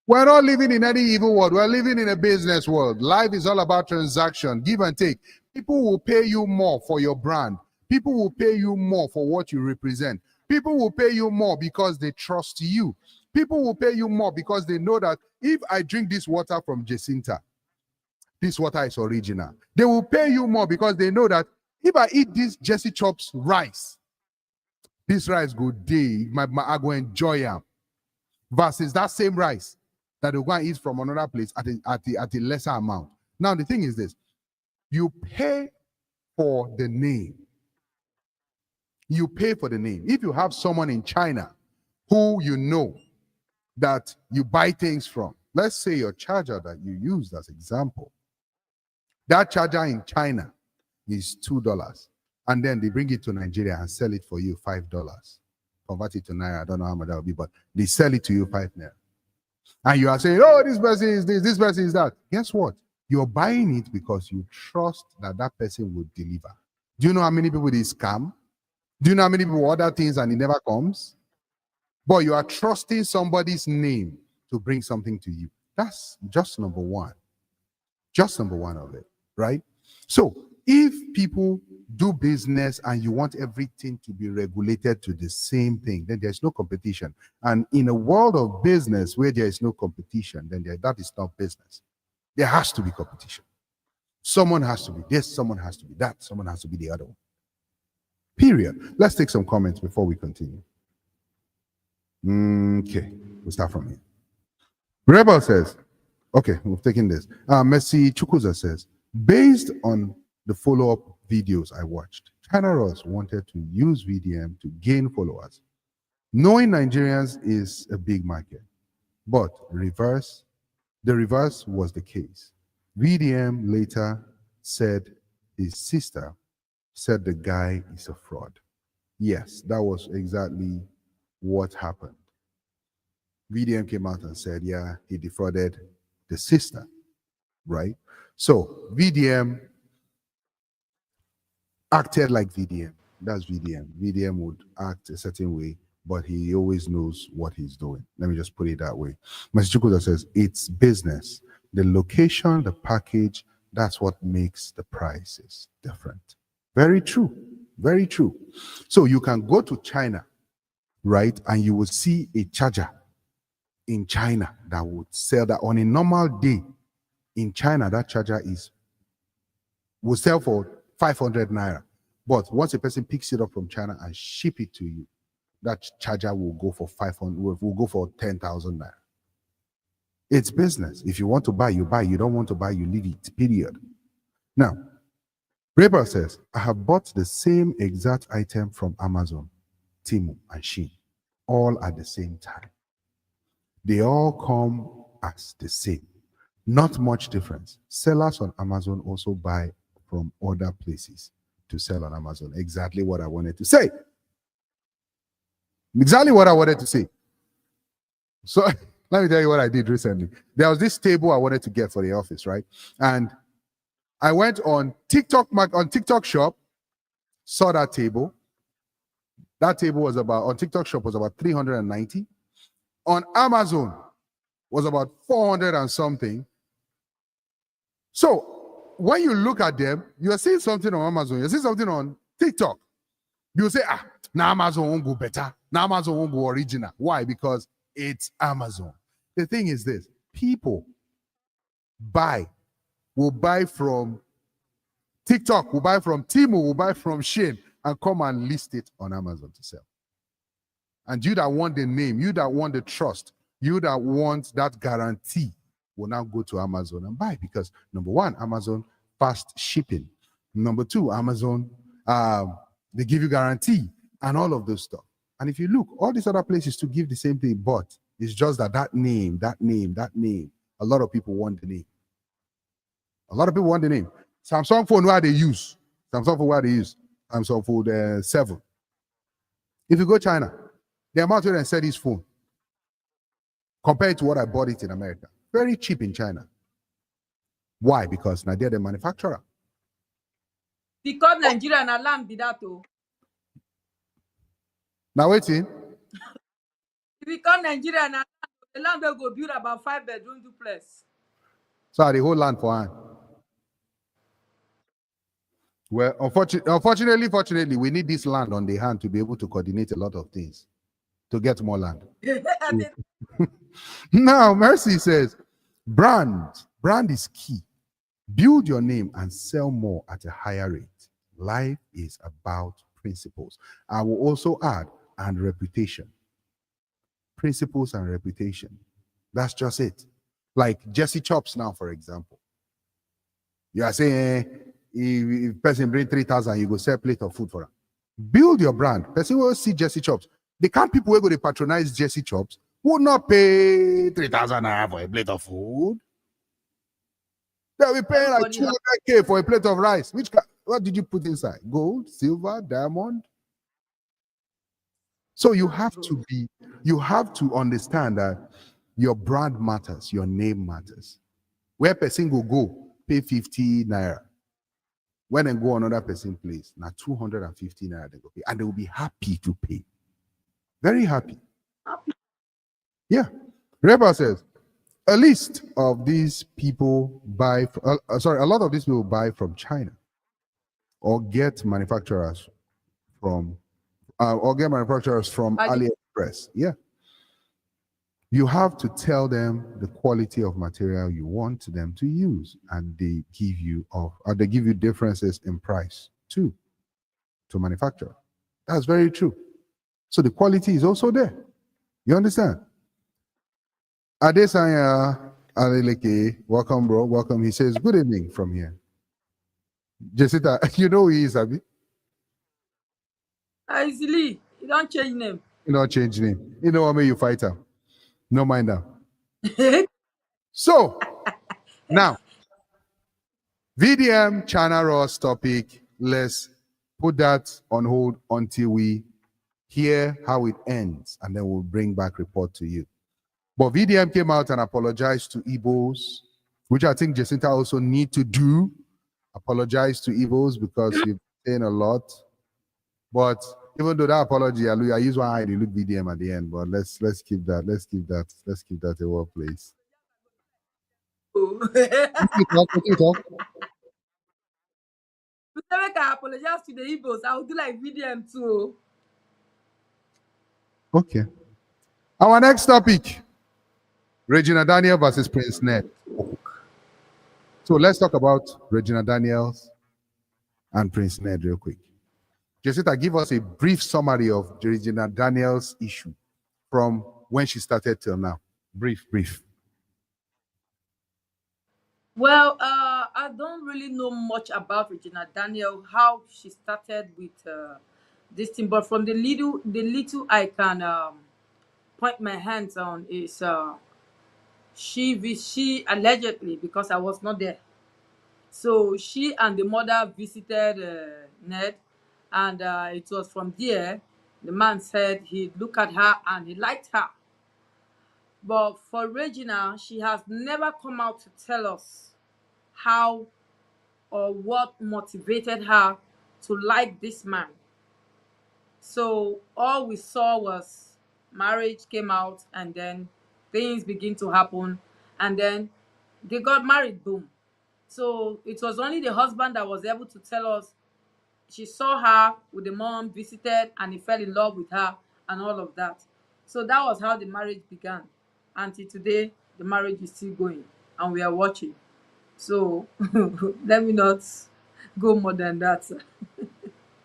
We're not living in any evil world. We're living in a business world. Life is all about transaction, give and take. People will pay you more for your brand. People will pay you more for what you represent. People will pay you more because they trust you. People will pay you more because they know that if I drink this water from Jacinta, this water is original. They will pay you more because they know that if I eat this Jesse Chops rice, this rice good day, I go enjoy it. Versus that same rice that they'll go and eat from another place at a lesser amount. Now, the thing is this: you pay for the name. You pay for the name. If you have someone in China who you know that you buy things from, let's say your charger that you used as example, that charger in China is $2, and then they bring it to Nigeria and sell it for you $5. Convert it to Naira, I don't know how much that will be, but they sell it to you 5 Naira. And you are saying, oh, this person is this person is that. Guess what? You're buying it because you trust that that person will deliver. Do you know how many people they scam? Do you know how many people order things and it never comes? But you are trusting somebody's name to bring something to you. That's just number one. Just number one of it, right? So if people do business and you want everything to be regulated to the same thing, then there's no competition. And in a world of business where there is no competition, then that is not business. There has to be competition. Someone has to be this, someone has to be that, someone has to be the other one. Period. Let's take some comments before we continue. Okay, we'll start from here. Rebel says, okay, we've taken this. Messi Chukuza says, based on the follow-up videos I watched, China Ross wanted to use VDM to gain followers, knowing Nigerians is a big market. But the reverse was the case. VDM later said his sister said the guy is a fraud. Yes, that was exactly what happened. VDM came out and said, yeah, he defrauded the sister, right? So VDM acted like VDM. That's VDM. VDM would act a certain way, but he always knows what he's doing. Let me just put it that way. Mr. Chukwuka says, it's business. The location, the package, that's what makes the prices different. Very true. Very true. So you can go to China, right, and you will see a charger in China that would sell that on a normal day. In China, that charger will sell for 500 naira. But once a person picks it up from China and ship it to you, that charger will go for 500, will go for 10,000 naira. It's business. If you want to buy, you buy. You don't want to buy, you leave it, period. Now, Reba says, I have bought the same exact item from Amazon, Temu, and Shein, all at the same time. They all come as the same. Not much difference. Sellers on Amazon also buy from other places to sell on Amazon. Exactly what I wanted to say. Exactly what I wanted to say. So let me tell you what I did recently. There was this table I wanted to get for the office, right? And I went on TikTok Shop, saw that table. That table was on TikTok Shop was about 390. On Amazon was about 400 and something. So when you look at them, you're seeing something on Amazon, you're seeing something on TikTok. You say, now Amazon won't go better. Now Amazon won't go original. Why? Because it's Amazon. The thing is this: people will buy from TikTok, will buy from Temu, will buy from Shein, and come and list it on Amazon to sell. And you that want the name, you that want the trust, you that want that guarantee will now go to Amazon and buy, because number one, Amazon fast shipping. Number two, Amazon, they give you guarantee and all of those stuff. And if you look, all these other places to give the same thing, but it's just that name, a lot of people want the name. A lot of people want the name. Samsung phone, where they use. Samsung phone, where they use. Samsung phone 7. If you go China, the amount where they sell this phone, compared to what I bought it in America, very cheap in China. Why? Because now they're the manufacturer. Because Nigeria and land be that too. Now waiting. Because Nigeria and the land will go build about 5-bedroom duplex. So the whole land for hand. Well, unfortunately, fortunately, we need this land on the hand to be able to coordinate a lot of things, to get more land. Now, Mercy says, brand is key. Build your name and sell more at a higher rate. Life is about principles. I will also add, and reputation. Principles and reputation. That's just it. Like Jesse Chops now, for example. You are saying, if person bring 3,000, you go sell a plate of food for them. Build your brand. Person will see Jesse Chops. The kind of people who go to patronize Jesse Chops would not pay 3,000 for a plate of food. They'll be paying like 200K for a plate of rice. What did you put inside? Gold, silver, diamond? So you have to understand that your brand matters, your name matters. Where person will go, pay 50 naira. When they go another person place, now 250 naira they go pay. And they will be happy to pay. Very happy. Yeah. Rebel says, a list of these people a lot of these people buy from China or get manufacturers from AliExpress. Yeah. You have to tell them the quality of material you want them to use, and they give you differences in price too to manufacture. That's very true. So the quality is also there. You understand? Adesanya Adeleke, welcome, bro. Welcome. He says, good evening from here. Jessica, you know who he is, Abi? Easily. You don't change name. You don't change name. You know what made you fight him? No mind now. So, now, VDM China Ross topic, let's put that on hold until we hear how it ends, and then we'll bring back report to you. But VDM came out and apologized to Igbos, which I think Jacinta also need to do. Apologize to Igbos because you've saying a lot. But even though that apology, I use one eye to look VDM at the end. But let's keep that a word, please. Talk. I apologize to the Igbos. I will do like VDM too. Okay. Our next topic, Regina Daniel versus Prince Ned. So let's talk about Regina Daniels and Prince Ned real quick. Jessica, give us a brief summary of Regina Daniels' issue from when she started till now. Brief. Well, I don't really know much about Regina Daniel, how she started with this thing, but from the little I can point my hands on is she allegedly, because I was not there. So she and the mother visited Ned, and it was from there the man said he looked at her and he liked her. But for Regina, she has never come out to tell us how or what motivated her to like this man. So all we saw was marriage came out, and then things begin to happen, and then they got married, boom. So it was only the husband that was able to tell us she saw her with the mom, visited, and he fell in love with her and all of that. So that was how the marriage began. Until today, the marriage is still going and we are watching. So let me not go more than that.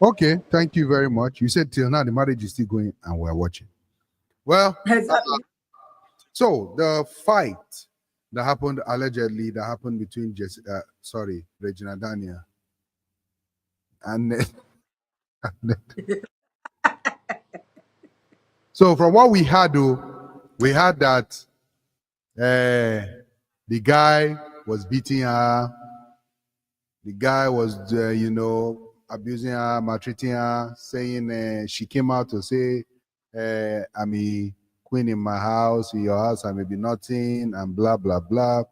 Okay, thank you very much. You said till now the marriage is still going and we're watching. Well, Exactly. so the fight that happened allegedly that happened between Regina Daniel and so from what we had, we had that the guy was beating her, the guy was abusing her, maltreating her, saying she came out to say I'm a queen in my house, in your house I may be nothing, and blah blah blah.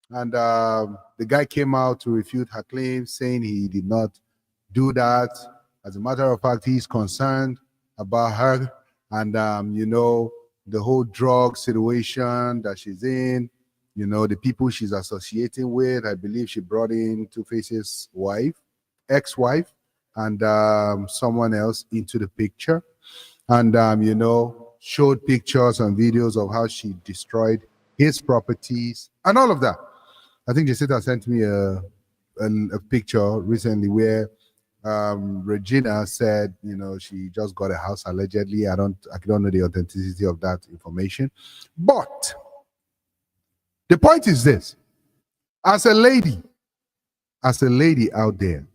And the guy came out to refute her claims, saying he did not do that. As a matter of fact, he's concerned about her and, the whole drug situation that she's in, the people she's associating with. I believe she brought in Two-Face's wife, ex-wife, and someone else into the picture. And, showed pictures and videos of how she destroyed his properties and all of that. I think Jessica sent me a picture recently where Regina said, she just got a house allegedly. I don't know the authenticity of that information. But the point is this: as a lady out there,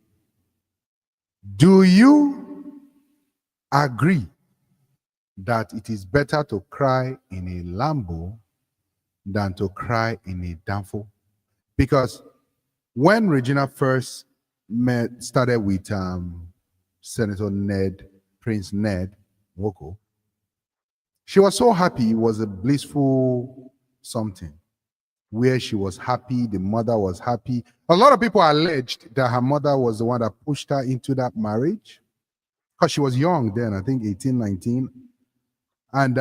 do you agree that it is better to cry in a Lambo than to cry in a Danfo? Because when Regina first started with Senator Prince Ned Nwoko, she was so happy. It was a blissful something where she was happy, the mother was happy. A lot of people alleged that her mother was the one that pushed her into that marriage because she was young then, I think 18, 19. And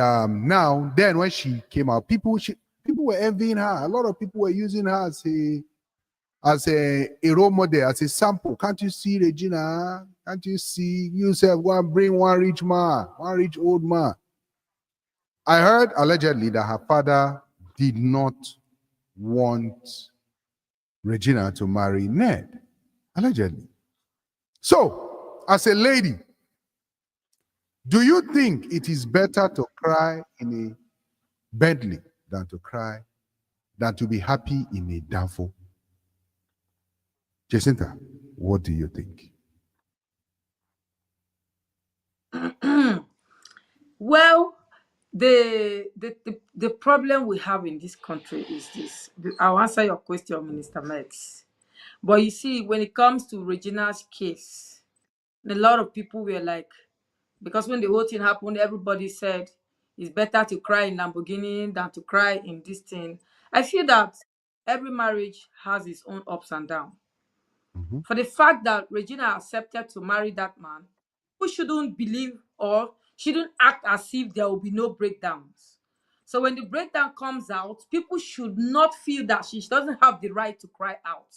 now, then when she came out, people were envying her. A lot of people were using her as a role model, as a sample. Can't you see Regina? Can't you see yourself? Go and bring one rich man, one rich old man. I heard allegedly that her father did not want Regina to marry Ned. Allegedly. So, as a lady, do you think it is better to cry in a Bentley than to be happy in a Danfo? Jacinta, what do you think? Well, the problem we have in this country is this. I'll answer your question, Minister Max. But you see, when it comes to Regina's case, a lot of people were like, because when the whole thing happened, everybody said it's better to cry in Lamborghini than to cry in this thing. I feel that every marriage has its own ups and downs. Mm-hmm. For the fact that Regina accepted to marry that man, we shouldn't believe or shouldn't act as if there will be no breakdowns. So when the breakdown comes out, people should not feel that she doesn't have the right to cry out.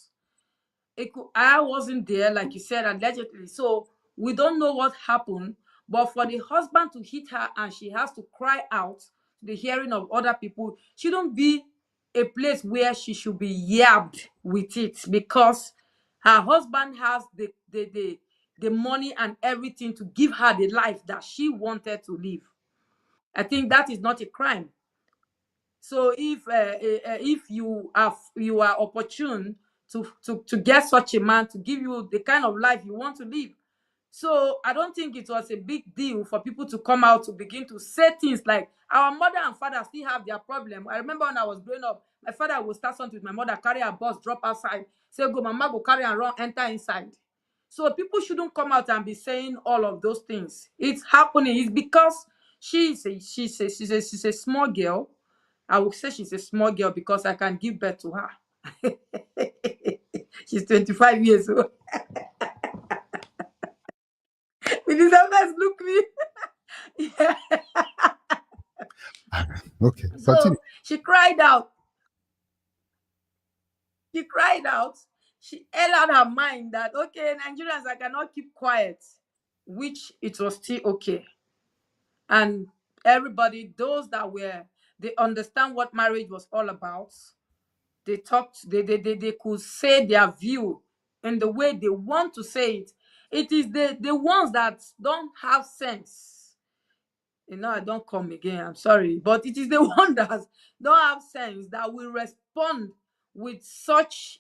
I wasn't there, like you said, allegedly. So we don't know what happened. But for the husband to hit her and she has to cry out to the hearing of other people, shouldn't be a place where she should be yabbed with it, because her husband has the money and everything to give her the life that she wanted to live. I think that is not a crime. So if you are opportune to get such a man to give you the kind of life you want to live, so I don't think it was a big deal for people to come out to begin to say things like our mother and father still have their problem. I remember when I was growing up, my father would start something with my mother, carry a bus, drop outside, say go, mama go carry and run, enter inside. So people shouldn't come out and be saying all of those things. It's happening. It's because She's a small girl. I would say she's a small girl because I can give birth to her. She's 25 years old. Elizabeth, look me. Yeah. Okay, So continue. she cried out. She cried out. She held out her mind that, okay, Nigerians, I cannot keep quiet, which it was still okay. And everybody, those that were, they understand what marriage was all about. They talked, they could say their view in the way they want to say it. It is the ones that don't have sense. I don't come again, I'm sorry. But it is the one that don't have sense that will respond with such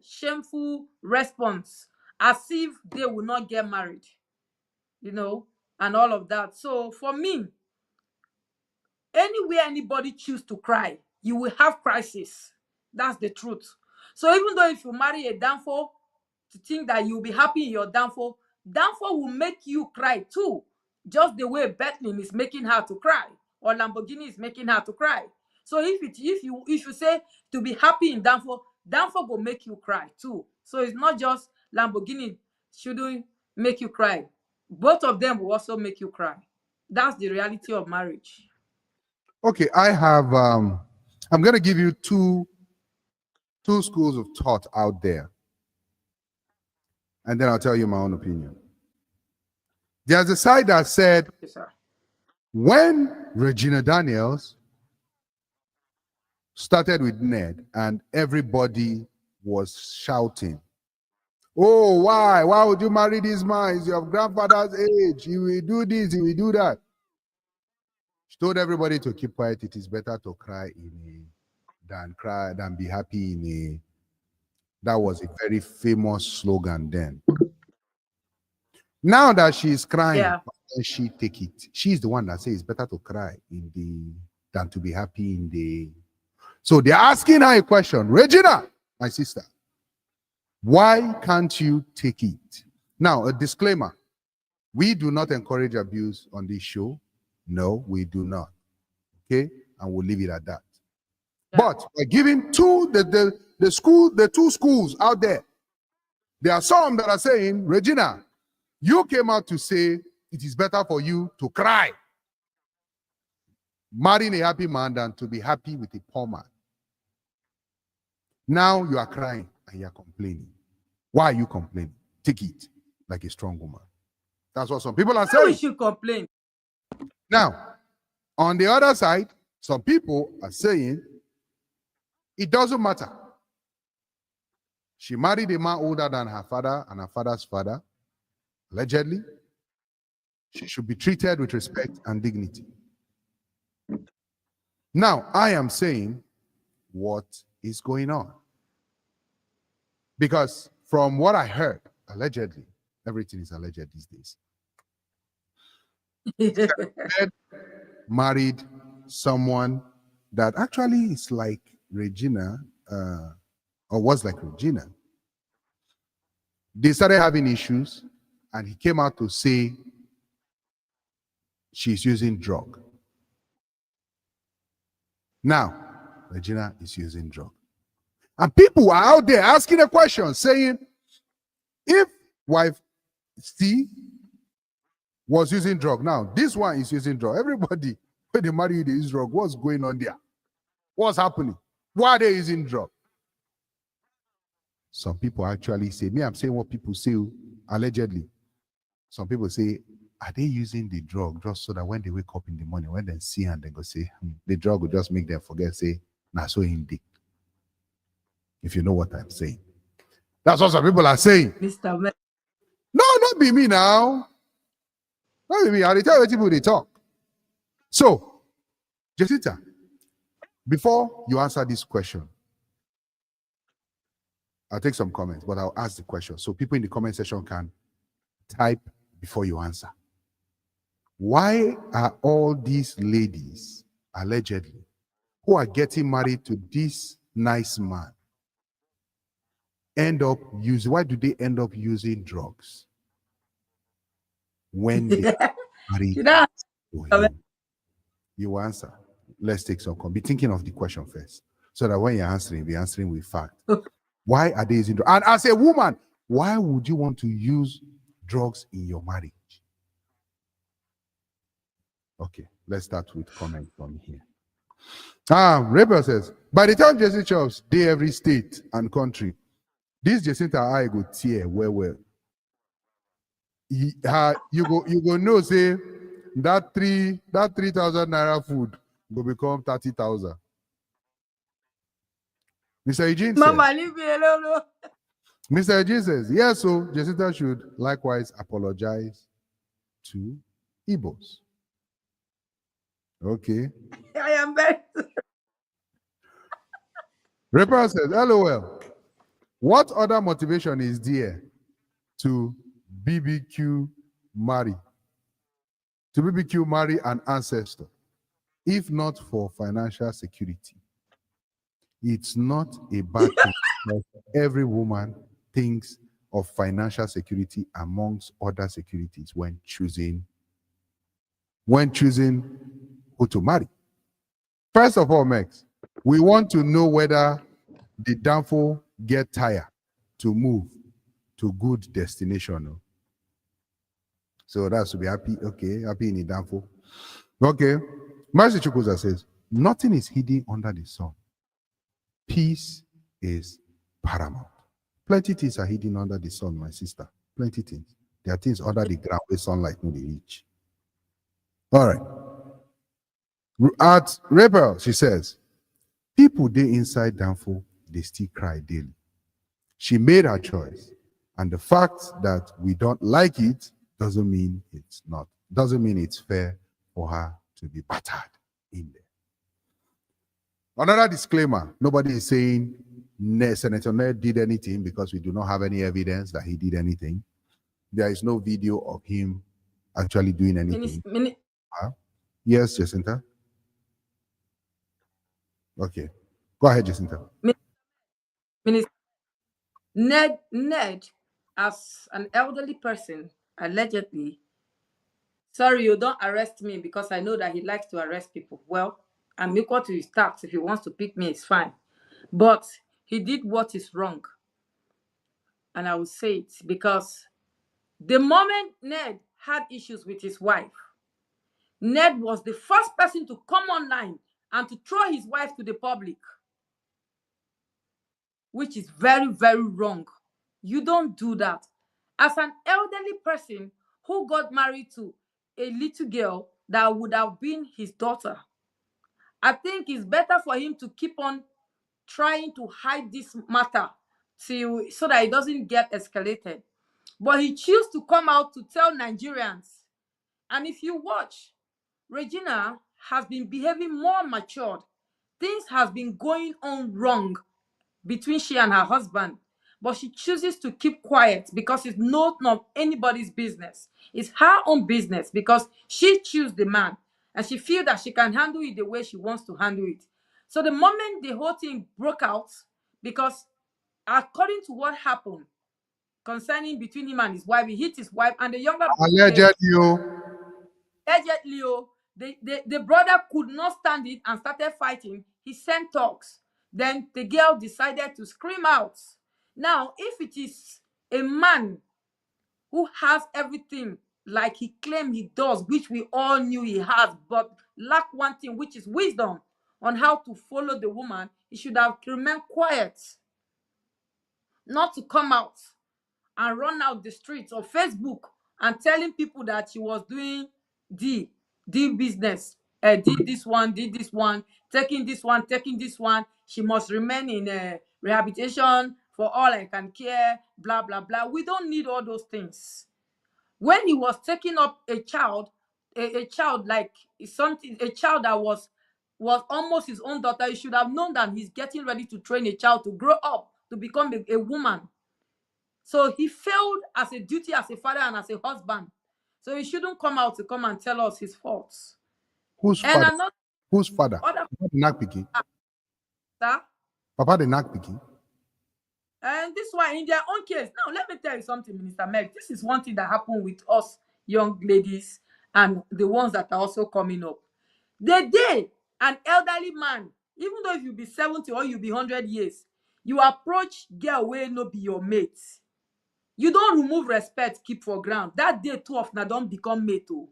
shameful response as if they will not get married, and all of that. So for me, anywhere anybody choose to cry, you will have crisis. That's the truth. So even though if you marry a downfall, to think that you'll be happy in your downfall will make you cry too, just the way Bethlehem is making her to cry, or Lamborghini is making her to cry. So if you say to be happy in downfall will make you cry too. So it's not just Lamborghini shouldn't make you cry, both of them will also make you cry. That's the reality of marriage. Okay, I'm going to give you two schools of thought out there, and then I'll tell you my own opinion. There's a side that said, Yes, sir. when Regina Daniels started with Ned and everybody was shouting, oh, why would you marry this man? He's your grandfather's age, he will do this, he will do that. She told everybody to keep quiet. It is better to cry than be happy in a. That was a very famous slogan then. Now that she's crying, Yeah. she take it. She's the one that says it's better to cry than to be happy in the. So they're asking her a question, Regina, my sister, why can't you take it? Now, a disclaimer: we do not encourage abuse on this show. No, we do not. Okay, and we'll leave it at that. Yeah. But we're giving the two schools out there. There are some that are saying, Regina, you came out to say it is better for you to cry, marrying a happy man, than to be happy with a poor man. Now you are crying and you are complaining. Why are you complaining? Take it like a strong woman. That's what some people are saying. We should complain. Now, on the other side, some people are saying it doesn't matter. She married a man older than her father and her father's father, allegedly. She should be treated with respect and dignity. Now, I am saying what is going on. Because from what I heard, allegedly, everything is alleged these days. Married someone that actually is like Regina, or was like Regina. They started having issues, and he came out to say she's using drug. Now, Regina is using drug. And people are out there asking a question, saying, if wife C was using drug, now this one is using drug. Everybody, when they marry you, they use drug. What's going on there? What's happening? Why are they using drug? Some people actually say, I'm saying what people say, allegedly. Some people say, are they using the drug just so that when they wake up in the morning, when they see and they go say, the drug will just make them forget, say, nah, so indeed. If you know what I'm saying. That's what some people are saying. Mr. Man. No, not be me now. Not be me. I'll tell you people they talk. So, Jessica, before you answer this question, I'll take some comments, but I'll ask the question so people in the comment section can type before you answer. Why are all these ladies, allegedly, who are getting married to this nice man, why do they end up using drugs when they are married to him? You answer. Let's take some. Be thinking of the question first, so that when you're answering, be answering with fact. Why are they using drugs? And as a woman, why would you want to use drugs in your marriage? Okay, let's start with comment from here. Rebel says, by the time Jesse chops, they every state and country. This Jacinta I go tear well. You go know say that 3,000 naira food will become 30,000. Mr. Eugene Mama, says, leave me alone. Mr. Eugene says, yes, so Jacinta should likewise apologize to Igbos. Okay. I am very. Ripper says, LOL. What other motivation is there to BBQ marry? To BBQ marry an ancestor, if not for financial security? It's not a bad thing, because every woman thinks of financial security amongst other securities when choosing who to marry. First of all, Max, we want to know whether the downfall get tired to move to good destination. No? So that should be happy. Okay, happy in the downfall. Okay. Mercy Chukwuza says, nothing is hidden under the sun. Peace is paramount. Plenty things are hidden under the sun, my sister. Plenty things. There are things under the ground where sunlight no dey reach. All right. At Rebel, she says, people dey inside downfall, they still cry daily. She made her choice. And the fact that we don't like it doesn't mean it's fair for her to be battered in there. Another disclaimer, nobody is saying Senator Ned did anything, because we do not have any evidence that he did anything. There is no video of him actually doing anything. Yes, Jacinta? Okay. Go ahead, Jacinta. Minister, Ned, as an elderly person, allegedly, sorry, you don't arrest me because I know that he likes to arrest people. Well, I'm equal to his tax. If he wants to pick me, it's fine. But he did what is wrong. And I will say it because the moment Ned had issues with his wife, Ned was the first person to come online and to throw his wife to the public, which is very, very wrong. You don't do that. As an elderly person who got married to a little girl that would have been his daughter, I think it's better for him to keep on trying to hide this matter so that it doesn't get escalated. But he chose to come out to tell Nigerians. And if you watch, Regina has been behaving more matured. Things have been going on wrong between she and her husband, but she chooses to keep quiet because it's not anybody's business. It's her own business because she chose the man and she feels that she can handle it the way she wants to handle it. So the moment the whole thing broke out, because according to what happened concerning between him and his wife, he hit his wife and the younger allegedly, the brother could not stand it and started fighting. He sent talks. Then the girl decided to scream out. Now, if it is a man who has everything like he claimed he does, which we all knew he has, but lack one thing, which is wisdom on how to follow the woman, he should have remained quiet, not to come out and run out the streets or Facebook and telling people that he was doing D business, did this one, taking this one. She must remain in rehabilitation for all I can care, blah, blah, blah. We don't need all those things. When he was taking up a child, a child like something, a child that was almost his own daughter, he should have known that he's getting ready to train a child to grow up, to become a woman. So he failed as a duty as a father and as a husband. So he shouldn't come out to come and tell us his faults. Whose father? Whose father? Papa the knack picking. And this one, in their own case. Now, let me tell you something, Minister Meg. This is one thing that happened with us young ladies and the ones that are also coming up. The day an elderly man, even though if you be 70 or you be 100 years, you approach girl wey no be your mate, you don't remove respect keep for ground. That day two of una don become mate o,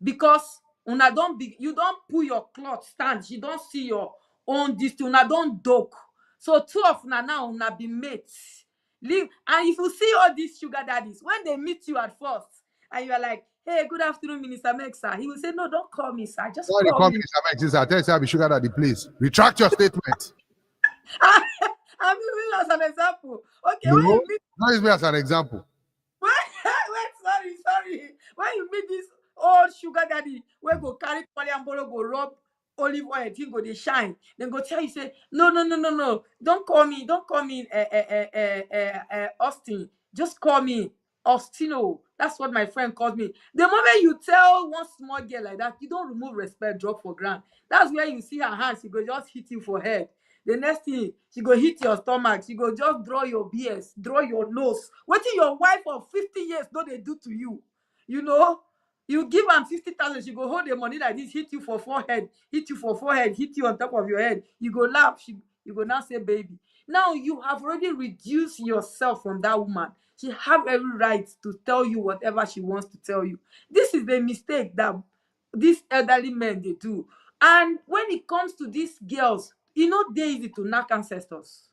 because una don be, you don pull your cloth stand, she don see your own this thing, una don doke. So two of una now una be mates. Leave. And if you see all these sugar daddies, when they meet you at first and you are like, hey, good afternoon, Minister Meg, sir, he will say, no, don't call me, sir, just Why they call call me. Minister Mike since I tell you I'll be sugar daddy, please. Retract your statement. I'm using as an example. Okay, when No, you meet, not use me as an example. when, wait, sorry. When you meet this old sugar daddy, we go carry polyambolo, go rub olive oil, thing go they shine. Then go tell you, say, no. Don't call me, Austin. Just call me Austino. That's what my friend calls me. The moment you tell one small girl like that, you don't remove respect, drop for ground. That's where you see her hands, she go just hit you for head. The next thing, she go hit your stomach, she go just draw your BS, draw your nose. What till your wife of 50 years no they do to you? You know, you give am 50,000, she go hold the money like this, hit you for forehead, hit you on top of your head. You go laugh, you go now say baby. Now you have already reduced yourself from that woman. She have every right to tell you whatever she wants to tell you. This is the mistake that these elderly men they do. And when it comes to these girls, e no dey easy to knack ancestors.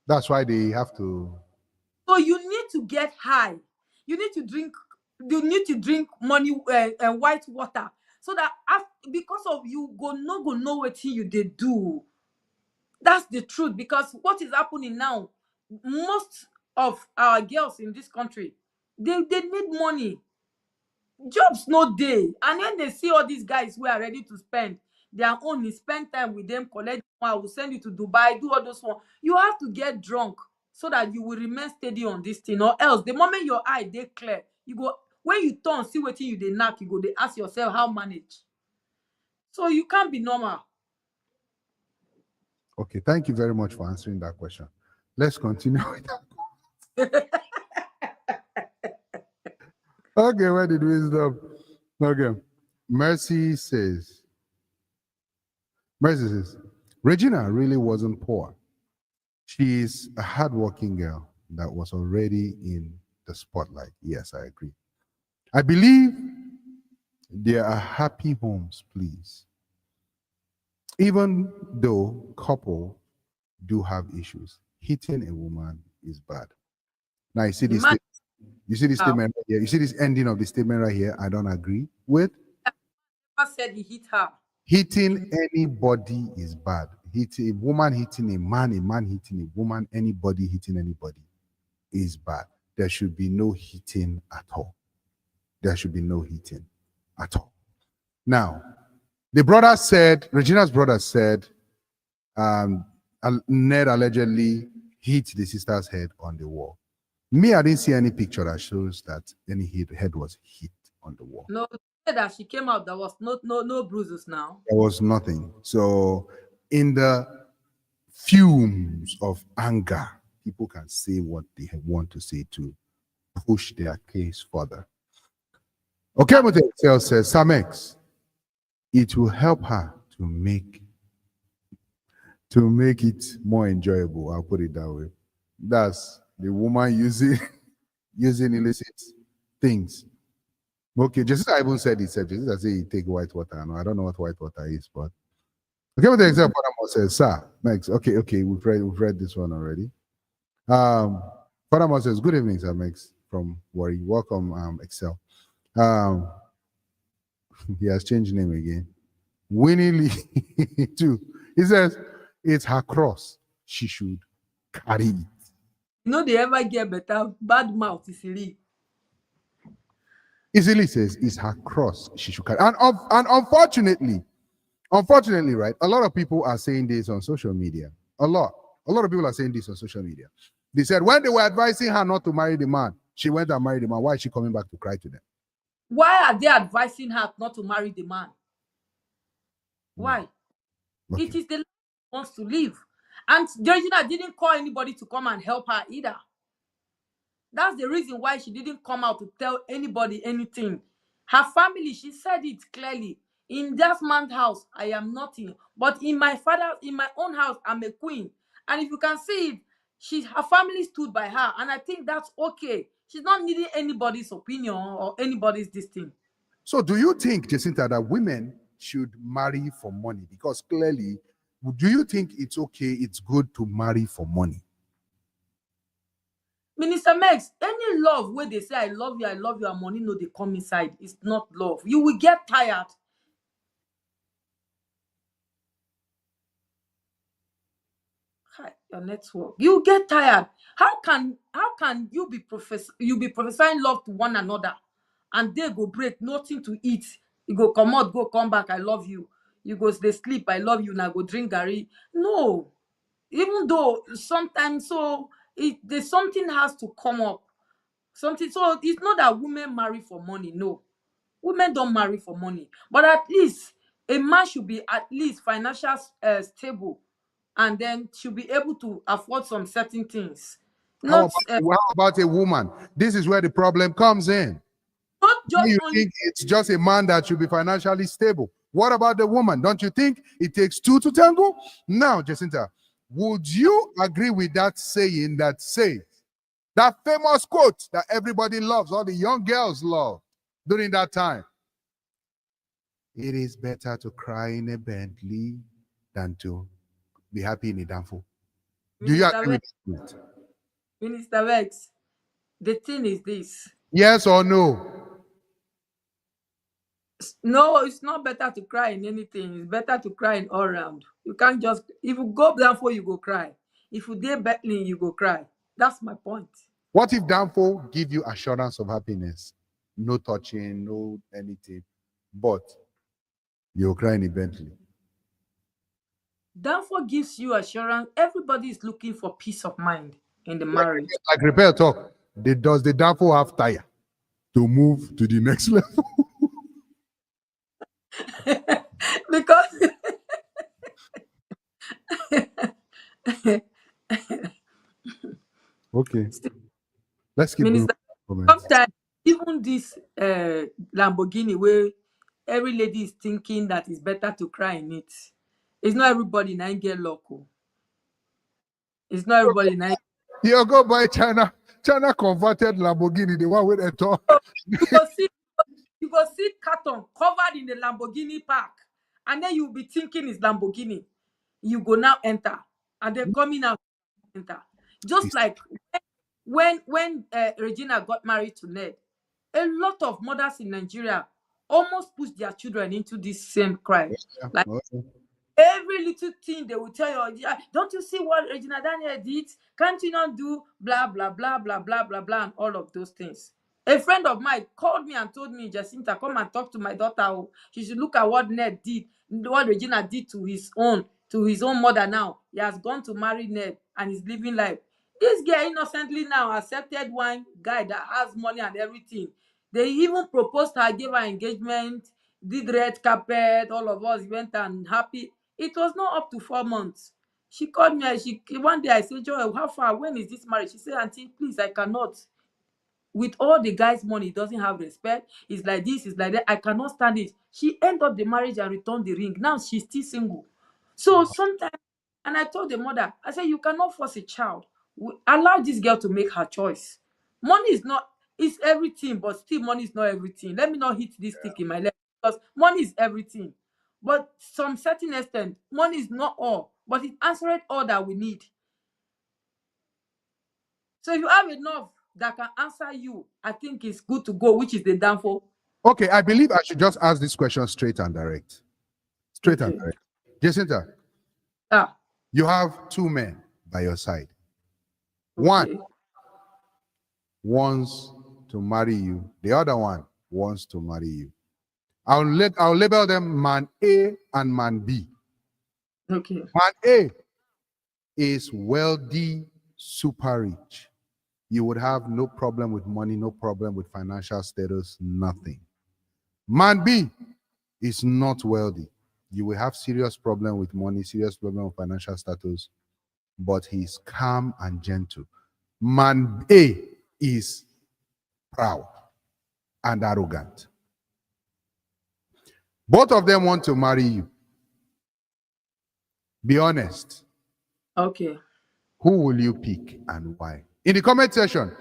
That's why they have to. So you need to get high. You need to drink money and white water, so that because of you go know what you dey do. That's the truth, because what is happening now, most of our girls in this country, they need money. Jobs no dey, and when they see all these guys who are ready to spend their own, is spend time with them, collect one, I will send you to Dubai, do all those one. You have to get drunk so that you will remain steady on this thing, or else the moment your eye dey clear, you go, when you turn see wetin you dey knack, you go dey ask yourself how manage. So you can't be normal. Okay, thank you very much for answering that question. Let's continue with that. Okay, where did we stop? Okay. Mercy says, Regina really wasn't poor. She's a hardworking girl that was already in the spotlight. Yes, I agree. I believe there are happy homes, please. Even though couple do have issues, hitting a woman is bad. Now you see this. You see this statement right here. You see this ending of the statement right here. I don't agree with. Never said he hit her. Hitting anybody is bad. Hitting a woman, hitting a man hitting a woman, anybody hitting anybody is bad. There should be no hitting at all. There should be no hitting at all. Now, the brother said, Regina's brother said, Ned allegedly hit the sister's head on the wall. Me, I didn't see any picture that shows that any head was hit on the wall. No, that she came out, there was no bruises now. There was nothing. So in the fumes of anger, people can say what they want to say to push their case further. Okay, but Excel says, Samex, it will help her to make it more enjoyable. I'll put it that way. That's the woman using illicit things. Okay, just as I even said it, just as I say you take white water. No, I don't know what white water is, but okay, with the example, says, sir, Max. Okay, we've read this one already. Father says, good evening, sir, Max from Worry. Welcome, Excel. He has changed name again. Winnie Lee too. He says, it's her cross. She should carry it. You know they ever get better. Bad mouth is Lee. Easily says, it's her cross. She should carry. And unfortunately, right, a lot of people are saying this on social media. A lot of people are saying this on social media. They said when they were advising her not to marry the man, she went and married the man. Why is she coming back to cry to them? Why are they advising her not to marry the man? Why? Okay. It is the lady who wants to leave. And Regina didn't call anybody to come and help her either. That's the reason why she didn't come out to tell anybody anything. Her family, she said it clearly. In that man's house, I am nothing. But in my own house, I'm a queen. And if you can see it, her family stood by her. And I think that's okay. She's not needing anybody's opinion or anybody's this thing. So do you think, Jacinta, that women should marry for money? Because clearly, do you think it's okay, it's good to marry for money? Minister Mex, any love where they say I love you, and money no they come inside, it's not love. You will get tired. Hi, your network. You get tired. How can you be prophesying love to one another and they go break, nothing to eat. You go come out, go come back, I love you. You go they sleep, I love you, now go drink Gary. No. Even though sometimes there's something has to come up. Something, so it's not that women marry for money. No, women don't marry for money, but at least a man should be at least financially stable, and then should be able to afford some certain things. How Not about a woman? This is where the problem comes in. not just You only. think it's just a man that should be financially stable. What about the woman? Don't you think it takes two to tango? Now, Jacinta, would you agree with that saying that says, that famous quote that everybody loves, all the young girls love during that time? It is better to cry in a Bentley than to be happy in a Danfo. Do you Minister agree Vex, with that? Minister Vex, the thing is this. Yes or no? No, it's not better to cry in anything. It's better to cry in all round. You can't just, if you go down for you go cry. If you dare battling, you go cry. That's my point. What if Danfo give you assurance of happiness? No touching, no anything, but you'll cry in a Bentley. Therefore gives you assurance. Everybody is looking for peace of mind in the marriage. Like repair talk, does the Danfo have tire to move to the next level? Because Okay, let's keep going. Minister, sometimes even this Lamborghini where every lady is thinking that it's better to cry in it. It's not everybody now get local. It's not everybody now. You go buy China converted Lamborghini, the one with the top. You go see you go see carton covered in the Lamborghini park, and then you'll be thinking it's Lamborghini. You go now enter, and then coming out enter. Just like when Regina got married to Ned, a lot of mothers in Nigeria almost push their children into this same crime. Like every little thing they will tell you, "Yeah, don't you see what Regina Daniel did? Can't you not do blah blah blah blah blah blah blah and all of those things?" A friend of mine called me and told me, "Jacinta, come and talk to my daughter. Oh, she should look at what Ned did, what Regina did to his own mother. Now he has gone to marry Ned and he's living life. This girl innocently now accepted one guy that has money and everything. They even proposed her, gave her engagement, did red carpet. All of us went and happy. It was not up to 4 months. She called me and one day I said, Joy, how far? When is this marriage? She said, Auntie, please, I cannot. With all the guy's money, he doesn't have respect. It's like this, it's like that. I cannot stand it. She ended up the marriage and returned the ring. Now she's still single. So sometimes, and I told the mother, I said, you cannot force a child. Allow this girl to make her choice. Money is not, it's everything, but still money is not everything. Let me not hit this stick in my leg because money is everything. But some certain extent, money is not all, but it answers all that we need. So if you have enough that can answer you, I think it's good to go, which is the downfall. Okay, I believe I should just ask this question straight and direct. Straight and Okay. direct. Jacinta, Ah, you have two men by your side. okay. One wants to marry you, the other one wants to marry you. I'll label them man A and man B. Okay. Man A is wealthy, super rich. You would have no problem with money, no problem with financial status, nothing. Man B is not wealthy. You will have serious problem with money, serious problem with financial status, but he's calm and gentle. Man A is proud and arrogant. Both of them want to marry you. Be honest. Okay. Who will you pick and why? In the comment section,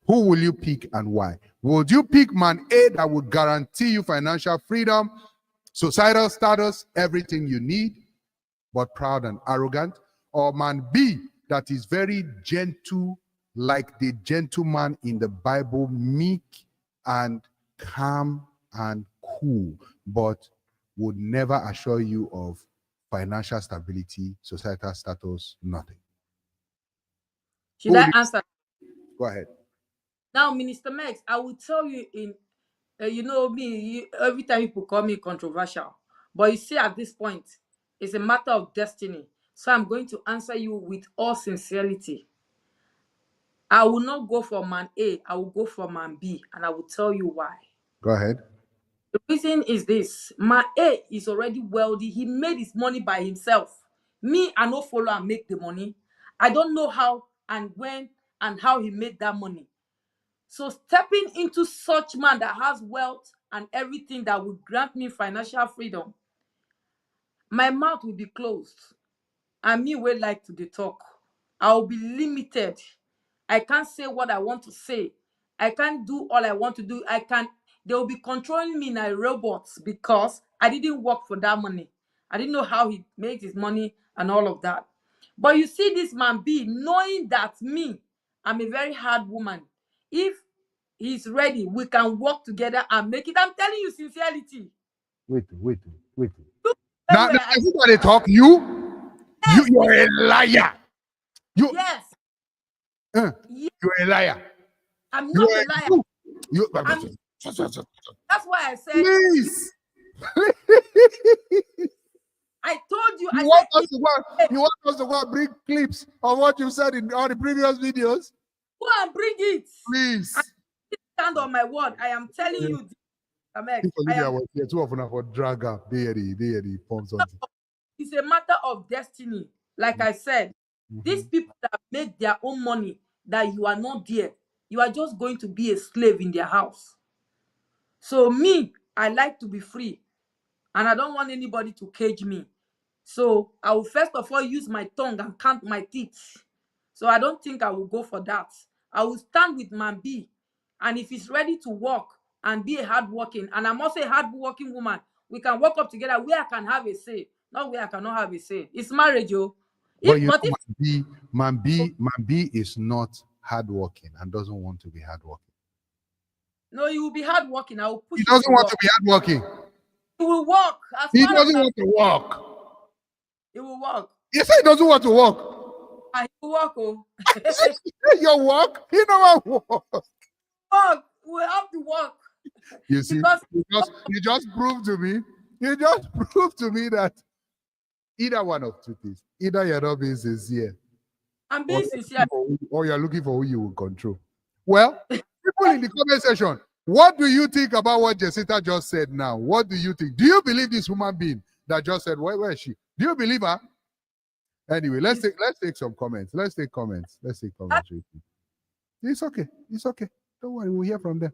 who will you pick and why? Would you pick man A that would guarantee you financial freedom, societal status, everything you need, but proud and arrogant? Or man B that is very gentle, like the gentleman in the Bible, meek and calm and cool, but would never assure you of financial stability, societal status, nothing? Should I answer? Go ahead. Now, Minister Max, I will tell you in, you know me, every time people call me controversial. But you see, at this point, it's a matter of destiny. So I'm going to answer you with all sincerity. I will not go for man A, I will go for man B, and I will tell you why. Go ahead. The reason is this: man A is already wealthy, he made his money by himself. Me, I no follow and make the money. I don't know how and when and how he made that money. So stepping into such man that has wealth and everything that will grant me financial freedom, my mouth will be closed. And me will like to dey talk. I will be limited. I can't say what I want to say. I can't do all I want to do. They will be controlling me like robots because I didn't work for that money. I didn't know how he made his money and all of that. But you see this man B, knowing that me, I'm a very hard woman. If he's ready, we can work together and make it. I'm telling you sincerity. Wait. Now, Now, is it what they talk? You're a liar. Yes. Yes. You're a liar. I'm not a liar. That's why I said, please. I told you. You want us to go and bring clips of what you said in all the previous videos? Go and bring it. Please. I stand on my word. I am telling you. Two of them for drag up. They form something. It's a matter of destiny. Like I said, these people that make their own money, that you are not there, you are just going to be a slave in their house. So me, I like to be free, and I don't want anybody to cage me. So I will first of all use my tongue and count my teeth. So I don't think I will go for that. I will stand with man B, and if he's ready to work and be a hardworking, and I'm also a hardworking woman, we can work up together where I can have a say, not where I cannot have a say. It's marriage, oh. Man B is not hardworking and doesn't want to be hardworking. No, you will be hardworking. I will push. He doesn't want to be hardworking. He will work. He doesn't want to work. He will work. You say he doesn't want to work. He will work, oh. Your work? He don't want to work. Work. We have to work. You see, you just proved to me. You just proved to me that either one of two things. Either you're not being sincere. I'm being sincere. Or you're looking for who you will control. Well, people in the comment section, what do you think about what Jessica just said now? What do you think? Do you believe this human being that just said, where is she? Do you believe her? Anyway, let's take some comments. Let's take comments. It's okay. Don't worry, we'll hear from them.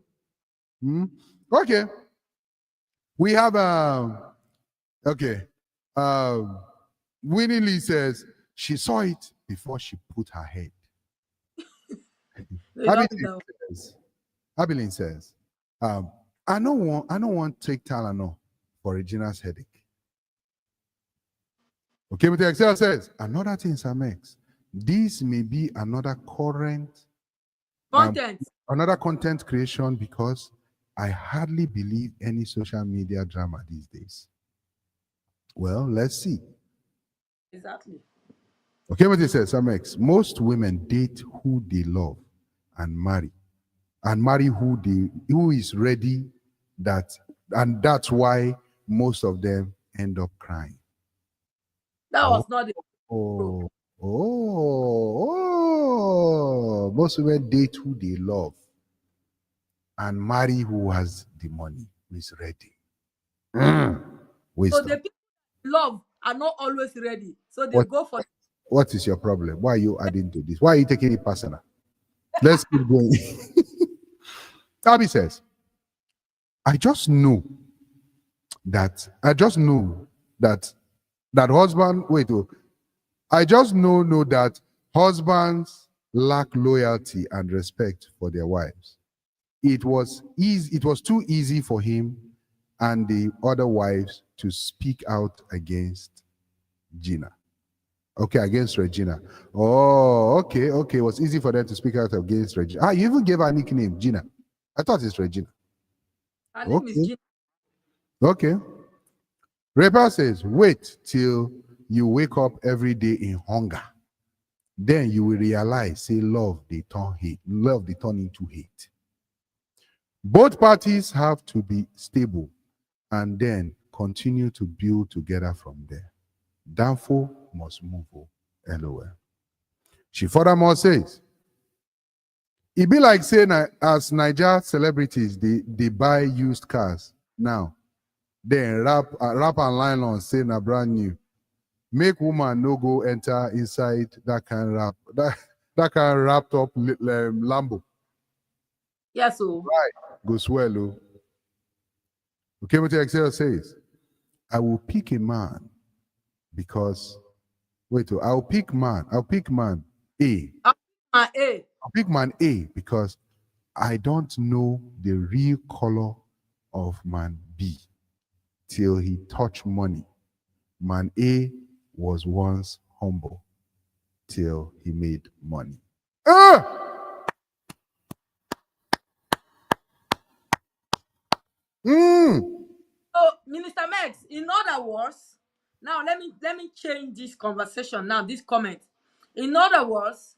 Okay. We have Winnie Lee says she saw it before she put her head. Abilin says, I don't want to take Tylenol for Regina's headache. Okay, but the Excel says, another thing, Samex, this may be another content creation because I hardly believe any social media drama these days. Well, let's see. Exactly. Okay, but it says, Samex, most women date who they love and marry who is ready, and that's why most of them end up crying. That was not it. Most women date who they love and marry who has the money, who is ready. So the people love are not always ready. So they go for. What is your problem? Why are you adding to this? Why are you taking it personal? Let's keep going. Abby says, I just know that I just know that husband, wait, oh, I just know that husbands lack loyalty and respect for their wives. It was too easy for him and the other wives to speak out against Gina. Okay, against Regina. Oh, okay. It was easy for them to speak out against Regina. Ah, you even gave her a nickname, Gina. I thought it's Regina. Her name is Gina. Okay. Repa says, wait till you wake up every day in hunger. Then you will realize, say, love, they turn hate. Love, they turn into hate. Both parties have to be stable and then continue to build together from there. Downfall must move. LOL. She furthermore says, it be like saying as Niger celebrities, they buy used cars now. Then rap and nylon say na brand new. Make woman no go enter inside that kind of that kind of wrapped up Lambo. Yes, so right. Go swallow. Okay, what Excel says, I will pick a man because I'll pick man A. I'll pick man A. I'll pick man A because I don't know the real color of man B till he touch money. Man A was once humble till he made money. So, Minister Mex, in other words, now let me change this conversation now, this comment. In other words,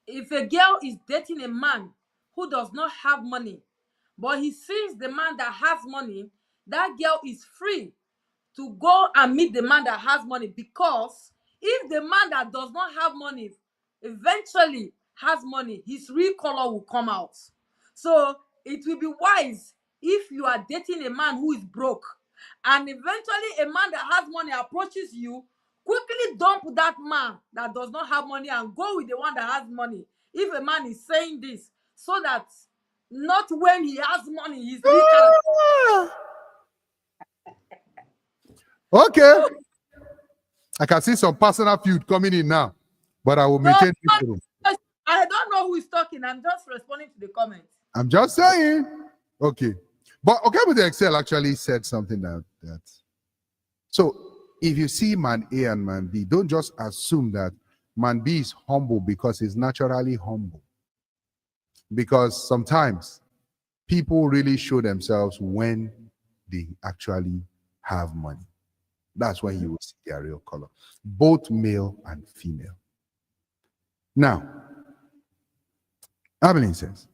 if a girl is dating a man who does not have money, but he sees the man that has money, that girl is free to go and meet the man that has money, because if the man that does not have money eventually has money, his real color will come out. So it will be wise if you are dating a man who is broke and eventually a man that has money approaches you, quickly dump that man that does not have money and go with the one that has money. If a man is saying this, so that not when he has money, he's real character. Okay. I can see some personal feud coming in now, but I will maintain this. I don't know who is talking. I'm just responding to the comments. I'm just saying. Okay. But okay, with the Excel actually said something that so if you see man A and man B, don't just assume that man B is humble because he's naturally humble. Because sometimes people really show themselves when they actually have money. That's when you will see their real color, both male and female. Now, Abilene says,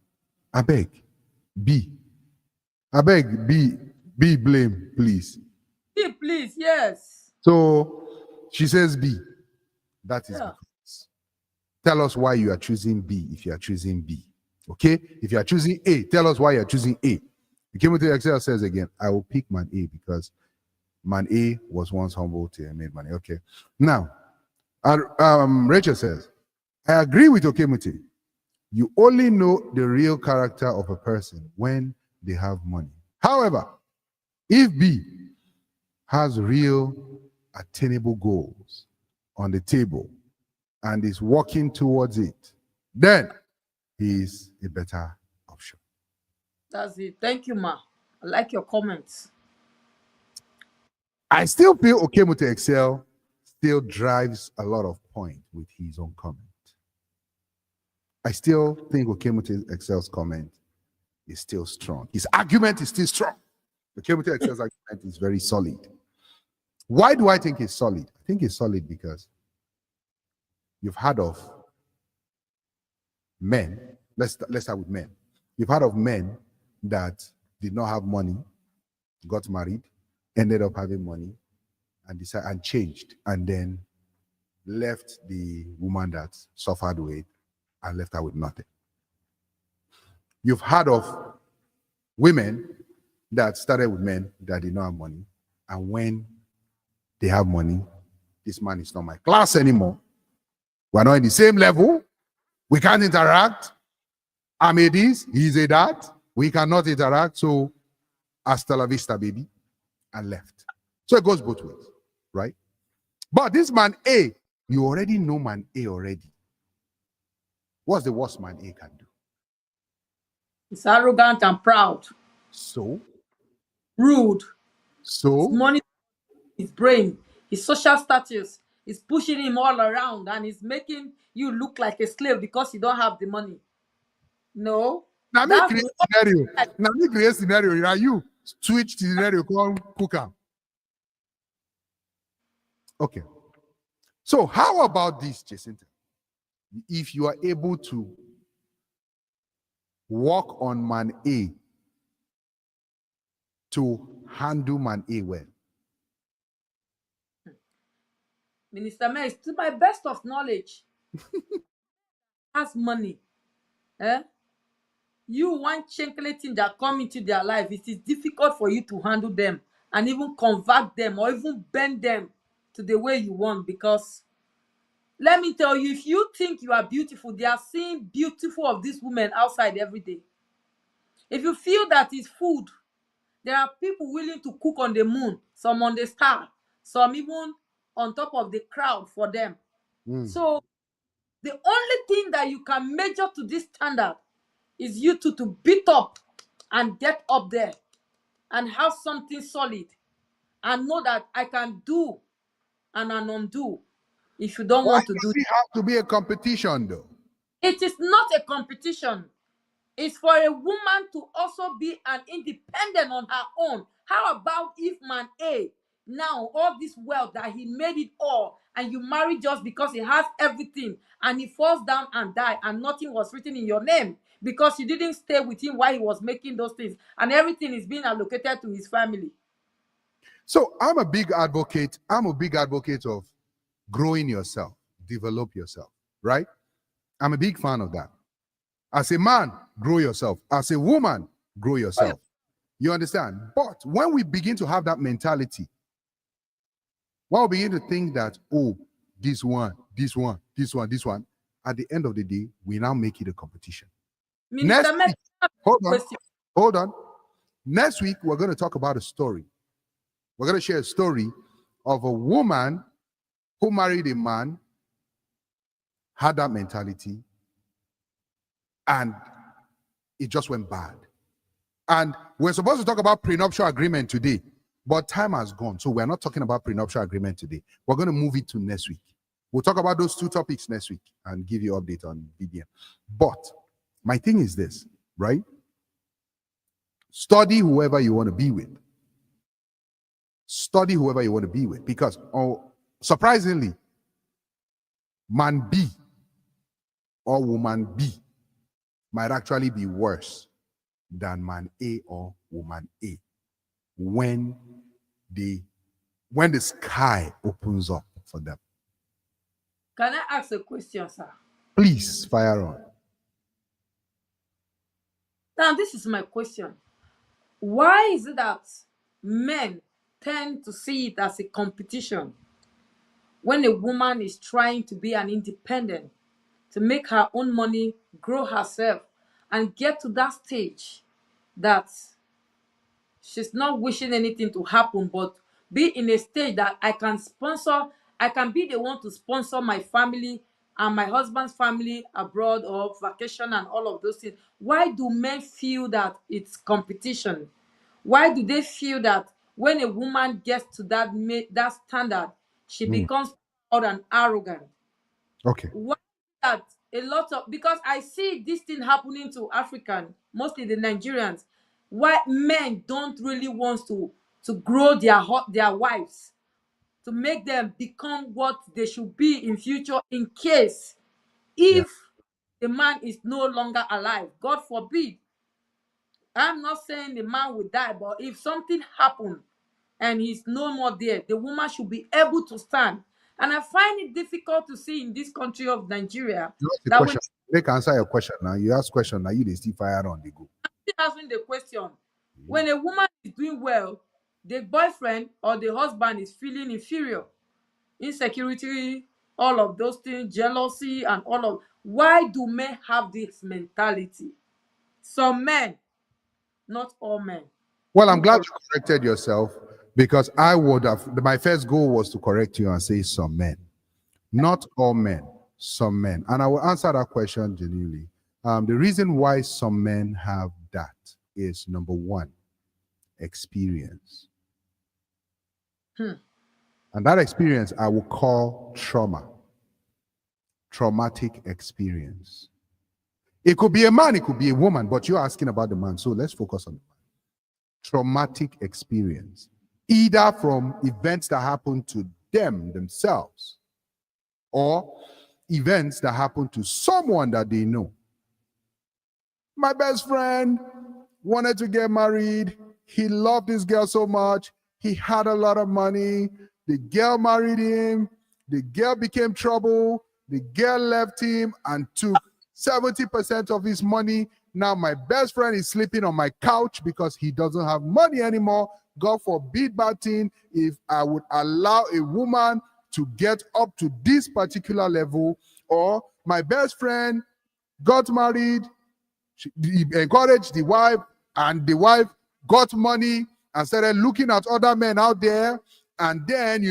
I beg, B, blame, please. B, please, yes. So she says B. That is because. Tell us why you are choosing B if you are choosing B. Okay? If you are choosing A, tell us why you are choosing A. You came with the Excel says again, I will pick man A because man A was once humble till he made money. Okay. Now, Rachel says, I agree with Okemuti. You only know the real character of a person when they have money. However, if B has real attainable goals on the table and is working towards it, then he is a better option. That's it. Thank you, ma. I like your comments. I still feel Okemuti Excel still drives a lot of point with his own comment. I still think Okemuti Excel's comment is still strong. His argument is still strong. Okemuti Excel's argument is very solid. Why do I think it's solid? I think it's solid because you've heard of men. Let's start with men. You've heard of men that did not have money, got married, ended up having money, and decided and changed, and then left the woman that suffered with and left her with nothing. You've heard of women that started with men that did not have money, and when they have money, this man is not my class anymore. We're not in the same level. We can't interact. I'm a this, he's a that. We cannot interact, so hasta la vista, baby. and left. So it goes both ways, right? But this man A, you already know man A already. What's the worst man A can do? He's arrogant and proud, So, rude. His so, money, his brain, his social status is pushing him all around and is making you look like a slave because you don't have the money. No, now me that's create the scenario. Now me create scenario. Now you switch scenario, call cooker. Okay. So how about this, Jacinta? If you are able to work on man A to handle man A well. Minister Mays, to my best of knowledge, has money. You want thing that come into their life, it is difficult for you to handle them and even convert them or even bend them to the way you want, because let me tell you, if you think you are beautiful, they are seeing beautiful of these women outside every day. If you feel that it's food, there are people willing to cook on the moon, some on the star, some even on top of the crowd for them. So the only thing that you can measure to this standard is you to beat up and get up there and have something solid and know that I can do and undo if you don't Why want to does do it. it have to be a competition though? It is not a competition. It's for a woman to also be an independent on her own. How about if man A, now all this wealth that he made it all, and you marry just because he has everything, and he falls down and die, and nothing was written in your name because you didn't stay with him while he was making those things, and everything is being allocated to his family. So I'm a big advocate. I'm a big advocate of growing yourself, develop yourself, right? I'm a big fan of that. As a man, grow yourself. As a woman, grow yourself. You understand? But when we begin to have that mentality, when we begin to think that, oh, this one, at the end of the day, we now make it a competition. Minister Next week, question. hold on. Next week, we're going to talk about a story. We're going to share a story of a woman who married a man, had that mentality, and it just went bad. And we're supposed to talk about prenuptial agreement today, but time has gone. So we're not talking about prenuptial agreement today. We're going to move it to next week. We'll talk about those two topics next week and give you update on VDM. But my thing is this, right? Study whoever you want to be with. Study whoever you want to be with, because surprisingly, man B or woman B might actually be worse than man A or woman A when the sky opens up for them. Can I ask a question, sir? Please fire on. Now, this is my question. Why is it that men tend to see it as a competition when a woman is trying to be an independent, to make her own money, grow herself, and get to that stage that she's not wishing anything to happen, but be in a stage that I can be the one to sponsor my family and my husband's family abroad or vacation and all of those things? Why do men feel that it's competition? Why do they feel that when a woman gets to that standard, she becomes proud and arrogant? Okay. Why that a lot of, because I see this thing happening to African, mostly the Nigerians, why men don't really want to grow their wives, to make them become what they should be in future, in case if the man is no longer alive, God forbid. I'm not saying the man will die, but if something happened and he's no more there, the woman should be able to stand. And I find it difficult to see in this country of Nigeria You ask the that question. They can answer your question now. You ask question now. You they still fire on. They go. answering the question, when a woman is doing well, the boyfriend or the husband is feeling inferior, insecurity, all of those things, jealousy, and all of. Why do men have this mentality? Some men, not all men. Well, I'm glad you corrected yourself. Because I would have, my first goal was to correct you and say some men. Not all men, some men. And I will answer that question genuinely. The reason why some men have that is number one, experience. And that experience I will call trauma. Traumatic experience. It could be a man, it could be a woman, but you're asking about the man. So let's focus on the man. Traumatic experience. Either from events that happen to them themselves or events that happen to someone that they know. My best friend wanted to get married. He loved this girl so much. He had a lot of money. The girl married him. The girl became trouble. The girl left him and took 70% of his money. Now my best friend is sleeping on my couch because he doesn't have money anymore. God forbid bad thing if I would allow a woman to get up to this particular level. Or my best friend got married, he encouraged the wife, and the wife got money and started looking at other men out there. And then,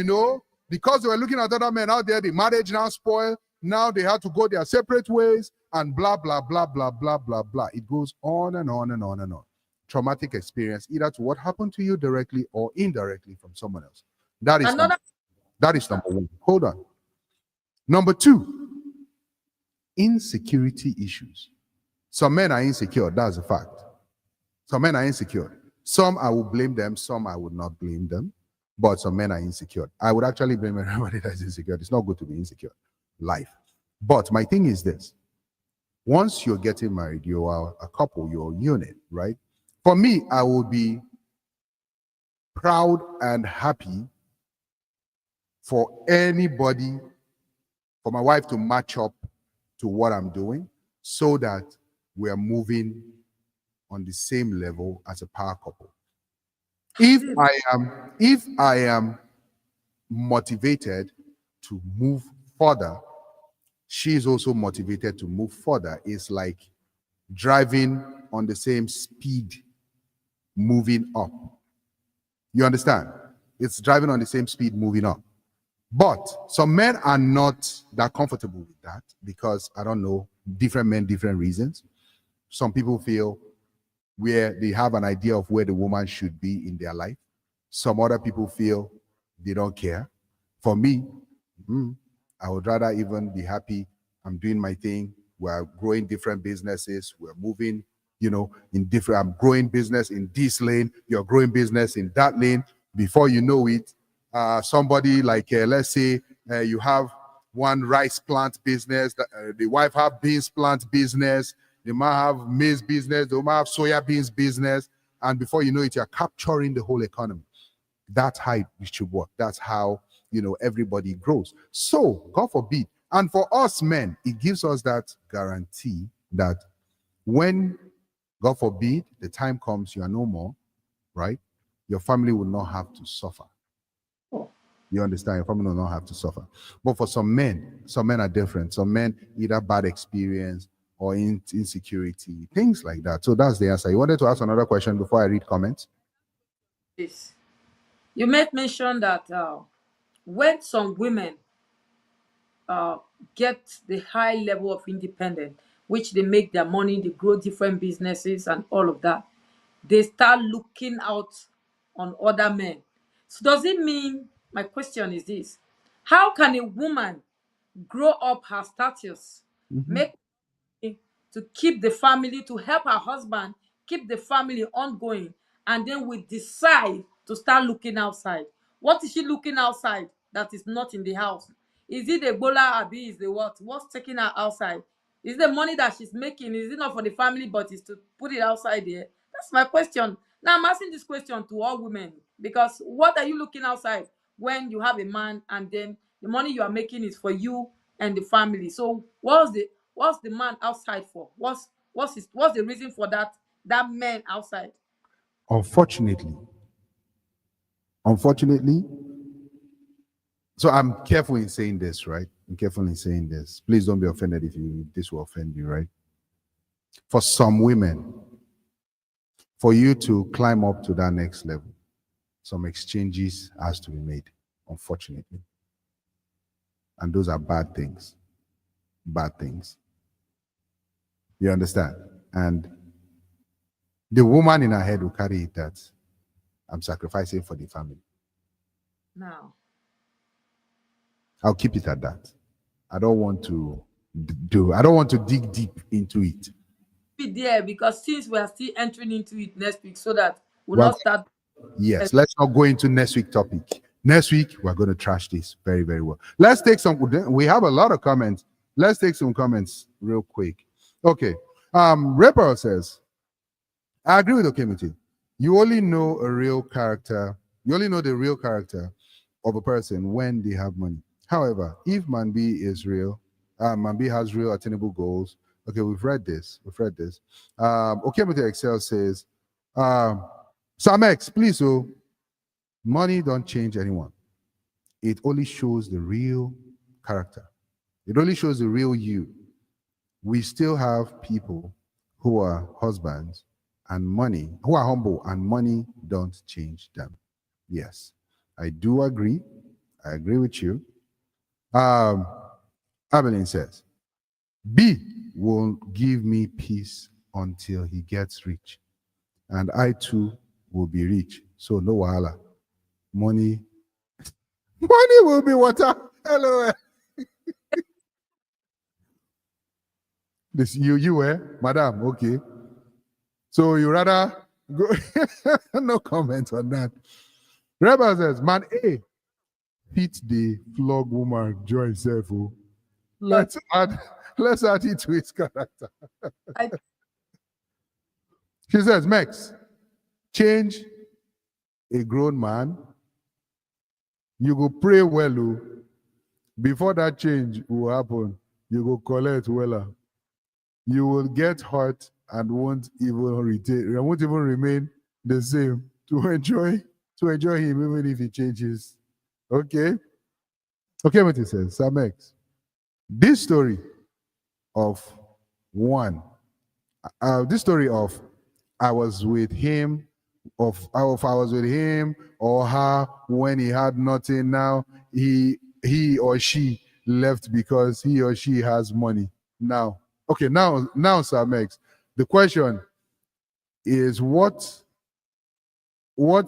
because they were looking at other men out there, the marriage now spoiled. Now they had to go their separate ways and blah, blah, blah, blah, blah, blah, blah. It goes on and on and on and on. Traumatic experience, either to what happened to you directly or indirectly from someone else. That is number one. Hold on. Number two, insecurity issues. Some men are insecure, that's a fact. Some men are insecure. Some I will blame them, some I would not blame them. But some men are insecure. I would actually blame everybody that is insecure. It's not good to be insecure. Life. But my thing is this. Once you're getting married, you are a couple, you're a unit, right? For me, I will be proud and happy for anybody, for my wife to match up to what I'm doing so that we are moving on the same level as a power couple. If I am motivated to move further, she is also motivated to move further. It's like driving on the same speed, moving up. You understand? It's driving on the same speed, moving up. But some men are not that comfortable with that because, I don't know, different men, different reasons. Some people feel where they have an idea of where the woman should be in their life. Some other people feel they don't care. For me, I would rather even be happy. I'm doing my thing. We're growing different businesses. We're moving, in different, I'm growing business in this lane. You're growing business in that lane. Before you know it, somebody like, let's say you have one rice plant business, the wife have beans plant business, they might have maize business, they might have soya beans business, and before you know it, you're capturing the whole economy. That's how it should work. That's how, everybody grows. So, God forbid, and for us men, it gives us that guarantee that when, God forbid, the time comes, you are no more, right? Your family will not have to suffer. You understand? Your family will not have to suffer. But for some men are different. Some men, either bad experience or insecurity, things like that. So that's the answer. You wanted to ask another question before I read comments? Yes. You made mention that when some women get the high level of independence, which they make their money, they grow different businesses and all of that, they start looking out on other men. So does it mean, my question is this, how can a woman grow up her status, make to keep the family, to help her husband keep the family ongoing, and then we decide to start looking outside? What is she looking outside that is not in the house? Is it the Ebola, abi is the what? What's taking her outside? Is the money that she's making, is it not for the family but is to put it outside there? That's my question. Now I'm asking this question to all women, because what are you looking outside when you have a man and then the money you are making is for you and the family? So what's the man outside for? What's the reason for that man outside? Unfortunately, so I'm careful in saying this, right? I'm careful in saying this. Please don't be offended if this will offend you, right? For some women, for you to climb up to that next level, some exchanges has to be made, unfortunately. And those are bad things. Bad things. You understand? And the woman in her head will carry it that I'm sacrificing for the family. Now, I'll keep it at that. I don't want to I don't want to dig deep into it. be there, because since we are still entering into it next week, so that we'll Well, not start. yes, let's not go into next week topic. Next week, we're going to trash this very, very well. Let's take some, we have a lot of comments. Let's take some comments real quick. Okay. Repel says, I agree with Okemiti. You only know a real character, you only know the real character of a person when they have money. However, if man B is real, man B has real attainable goals. Okay, we've read this. Okemiti Excel says, Samex, please, so money don't change anyone. It only shows the real character. It only shows the real you. We still have people who are husbands and money, who are humble and money don't change them. Yes, I do agree. I agree with you. Abilene says, B will give me peace until he gets rich. And I too will be rich. So no wahala. Money will be water. Hello. This you madam, okay. So you rather go no comment on that. Rebel says, man A fit the flog woman joy himself. Let's add it to his character. She says, Max, change a grown man. You go pray well. Before that change will happen, you go collect well. You will get hurt and won't even remain the same to enjoy him even if he changes. Okay? Okay, what he says, Samex. This story of I was with him, I was with him or her when he had nothing. Now he or she left because he or she has money. Now, okay, now, Samex, the question is what's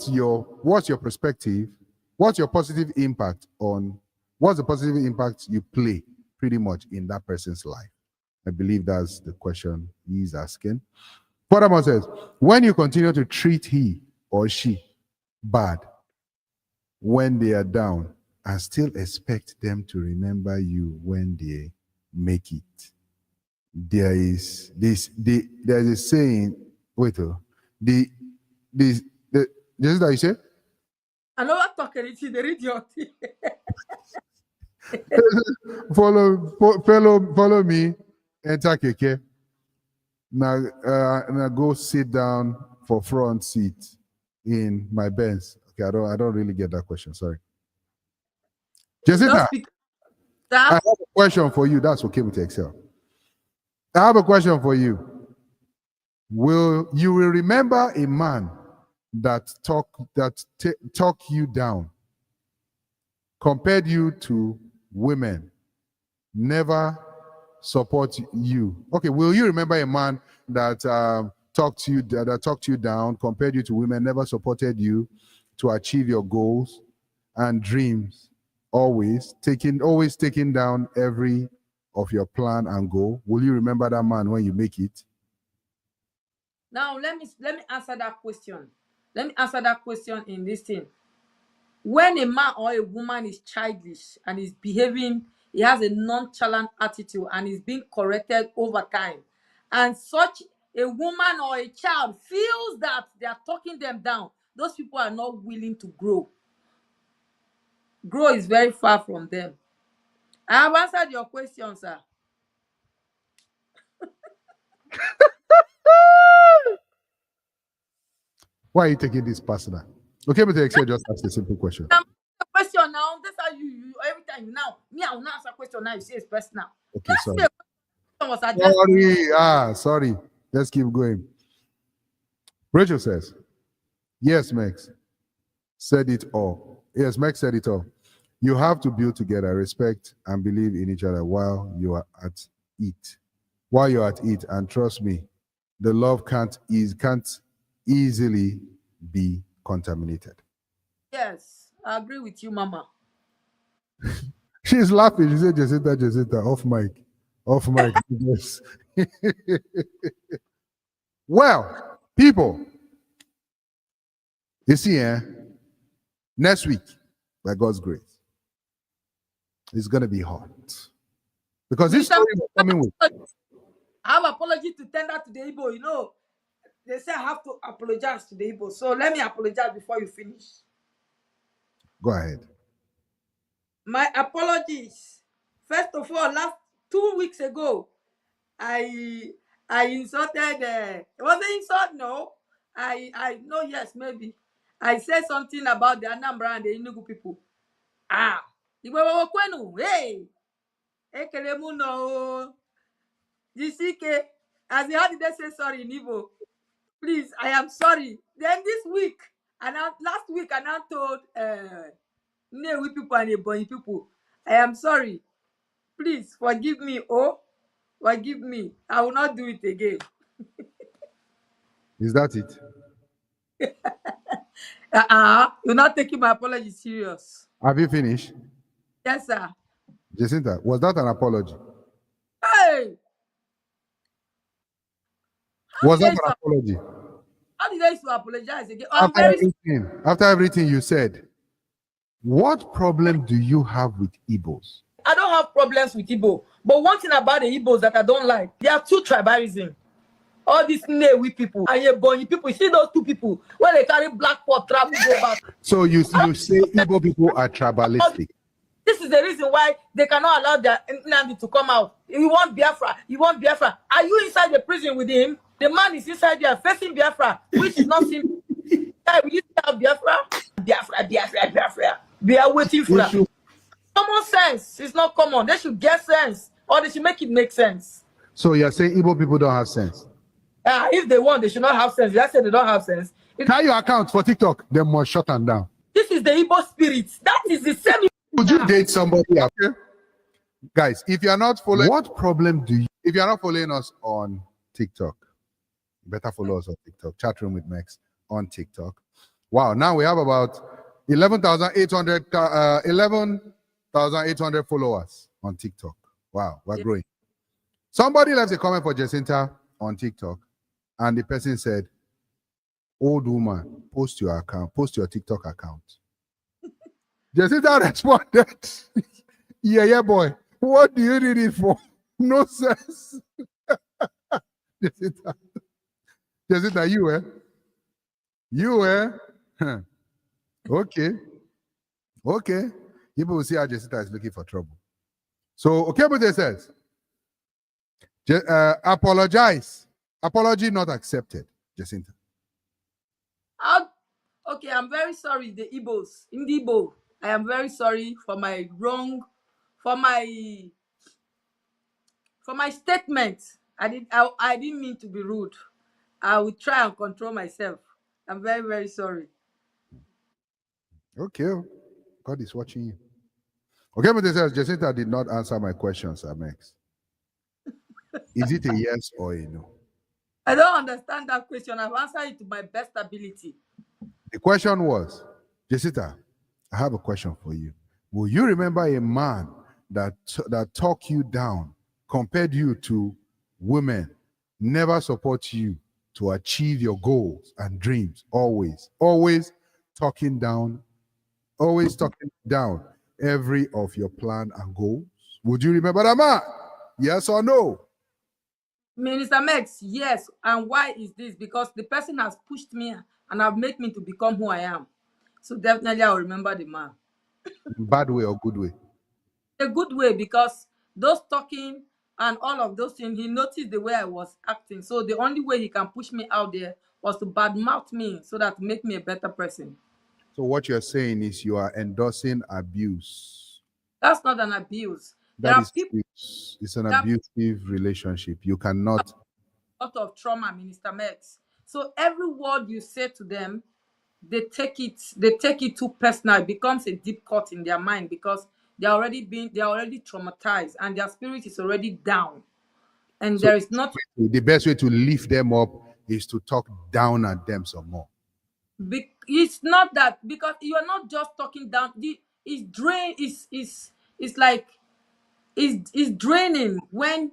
your perspective? What's your positive impact what's the positive impact you play pretty much in that person's life? I believe that's the question he's asking. Furthermore says, when you continue to treat he or she bad when they are down and still expect them to remember you when they make it, there is a saying, wait, this is that you say? I know what talking it, they read your thing. follow me, enter keke. Now go sit down for front seat in my Benz. Okay, I don't really get that question. Sorry. Jessica, I have a question for you. That's okay with Excel. I have a question for you. You will remember a man that talk you down, compared you to women, never support you? Okay, will you remember a man that talked you down, compared you to women, never supported you to achieve your goals and dreams, always taking down every of your plan and goal? Will you remember that man when you make it? Now let me answer that question. Let me answer that question in this thing. When a man or a woman is childish and is behaving, he has a nonchalant attitude and is being corrected over time, and such a woman or a child feels that they are talking them down, those people are not willing to grow. Grow is very far from them. I have answered your question, sir. Why are you taking this personal? Okay, but Excel just ask a simple question. The question now, that's how you every time now. Me, I will not answer question now. You say it's personal. Okay, sorry. Was addressed. Sorry. Let's keep going. Rachel says, yes, Max. said it all. Yes, Meg said it all. You have to build together, respect, and believe in each other while you are at it. While you're at it, and trust me, the love can't easily be contaminated. Yes, I agree with you, Mama. She's laughing. She said, Jacinta, off mic. Off mic. Yes. Well, people, you see, next week, by God's grace, it's going to be hot. Because this story is coming with. I have apology to tender to the Igbo. You know, they say I have to apologize to the Igbo. So let me apologize before you finish. Go ahead. My apologies. First of all, last 2 weeks ago, I insulted. It wasn't insult, no. I no, yes, maybe. I said something about the Anambra and the Enugu people. Ah, Igbo kwenu, hey, ekelemu no. GCK, as in, how did they say sorry in Igbo? Please, I am sorry. Then this week, last week, I now told Nnewi people and Ebonyi people, I am sorry. Please forgive me. Oh, forgive me. I will not do it again. Is that it? You're not taking my apology serious. Have you finished? Yes, sir. Jacinta, was that an apology? Hey! Was that an apology? How did I used to apologize again? I'm After everything you said, what problem do you have with Igbos? I don't have problems with Igbo. But one thing about the Igbos that I don't like, they are too tribalism. All these Nnewi people and Ebonyi people, you see those two people when they carry black pot travel go back. So you say Igbo people are tribalistic. This is the reason why they cannot allow their Nnamdi to come out. You want Biafra. You want Biafra. Are you inside the prison with him? The man is inside there facing Biafra, which is not simple. Will you have Biafra? Biafra. We are waiting for that. Common sense is not common. They should get sense, or they should make it make sense. So you're saying Igbo people don't have sense? If they want, they should not have sense. If I say they don't have sense. Try your account for TikTok. They must shut them down. This is the Igbo spirit. That is the same. Would you date somebody after? Guys, if you're not following, what problem do you, if you're not following us on TikTok, you better follow us on TikTok. Chat room with Max on TikTok. Wow, now we have about 11,800 followers on TikTok. Wow, we're growing. Somebody left a comment for Jacinta on TikTok, and the person said, "Old woman, post your account, post your TikTok account." Jacinta responded, yeah, boy, what do you need it for? No sense. Jacinta, you, Okay. People will see how Jacinta is looking for trouble. So, Okebute says, apologize. Apology not accepted, Jacinta. Okay, I'm very sorry, the Igbos. In the Igbo, I am very sorry for my for my statement. I didn't mean to be rude. I will try and control myself. I'm very, very sorry. Okay. God is watching you. Okay, but it says Jacinta did not answer my questions, Amex. Is it a yes or a no? I don't understand that question. I've answered it to my best ability. The question was, Jacinta, I have a question for you. Will you remember a man that talked you down, compared you to women, never support you to achieve your goals and dreams, always talking down every of your plan and goals? Would you remember that man? Yes or no? Minister Mex, yes. And why is this? Because the person has pushed me and have made me to become who I am. So definitely I'll remember the man. Bad way or good way? A good way, because those talking and all of those things, he noticed the way I was acting. So the only way he can push me out there was to badmouth me so that make me a better person. So what you're saying is you are endorsing abuse. That's not an abuse. That is people, it's an abusive relationship. You cannot. A lot of trauma, Minister Mex. So every word you say to them, they take it too personal. It becomes a deep cut in their mind because they're already traumatized and their spirit is already down, and So there is not. the best way to lift them up is to talk down at them some more. It's not that, because you're not just talking down. It's drain is like is draining when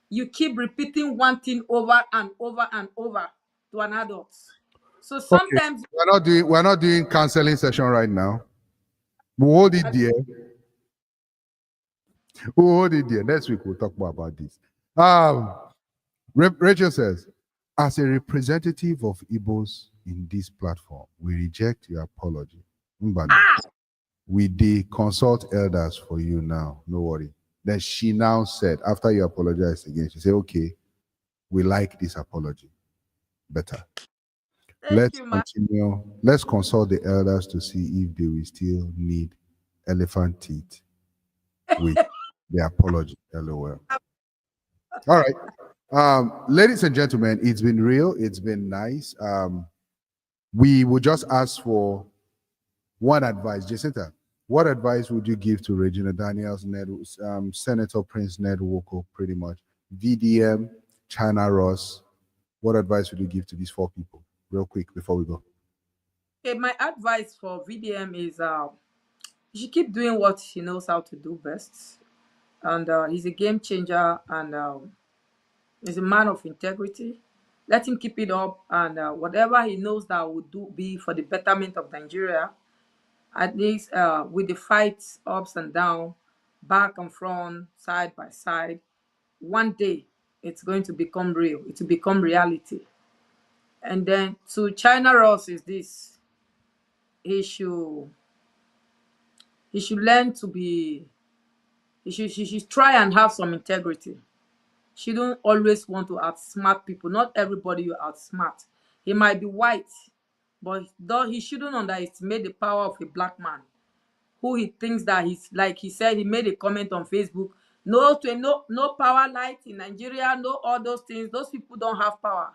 you keep repeating one thing over and over and over to an adult. So Okay, sometimes we're not doing counseling session right now. We'll hold it there. We'll hold it there. Next week we'll talk more about this. Rachel says, as a representative of Igbos in this platform, we reject your apology. Mbano, we dey consult elders for you now. No worry. Then she now said, after you apologized again, she said, okay, we like this apology better. thank Let's you, ma. continue. Let's consult the elders to see if they will still need elephant teeth with the apology. LOL. All right. Ladies and gentlemen, it's been real. It's been nice. We will just ask for one advice. Jacinta, what advice would you give to Regina Daniels, Senator Prince Nwoko, pretty much, VDM, China Ross? What advice would you give to these four people, real quick, before we go? Okay, my advice for VDM is he should keep doing what he knows how to do best, and he's a game changer, and he's a man of integrity. Let him keep it up, and whatever he knows that would do be for the betterment of Nigeria. At least with the fights ups and down, back and front, side by side, one day it's going to become real. It will become reality. And then to China Ross is this: he should learn to be. He should try and have some integrity. She don't always want to outsmart people. Not everybody you outsmart. He might be white, but though he shouldn't underestimate the power of a black man who he thinks that he's, like he said, he made a comment on Facebook. No power light in Nigeria, no all those things. Those people don't have power.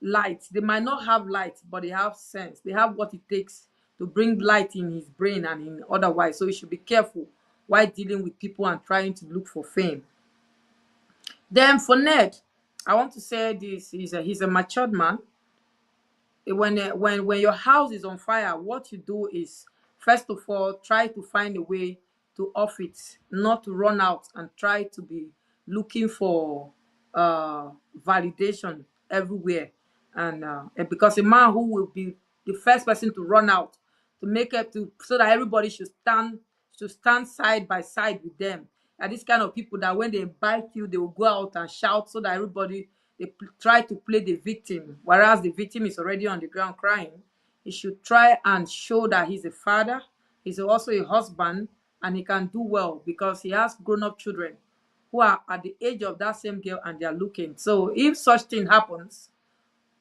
Light. They might not have light, but they have sense. They have what it takes to bring light in his brain and in otherwise. So he should be careful while dealing with people and trying to look for fame. Then for Ned, I want to say this: he's a matured man. When your house is on fire, what you do is, first of all, try to find a way to off it, not to run out and try to be looking for validation everywhere. And because a man who will be the first person to run out to make it to, so that everybody should stand side by side with them. And these kind of people that when they bite you, they will go out and shout so that everybody, try to play the victim, whereas the victim is already on the ground crying. He should try and show that he's a father, he's also a husband, and he can do well because he has grown-up children who are at the age of that same girl and they are looking. So if such thing happens,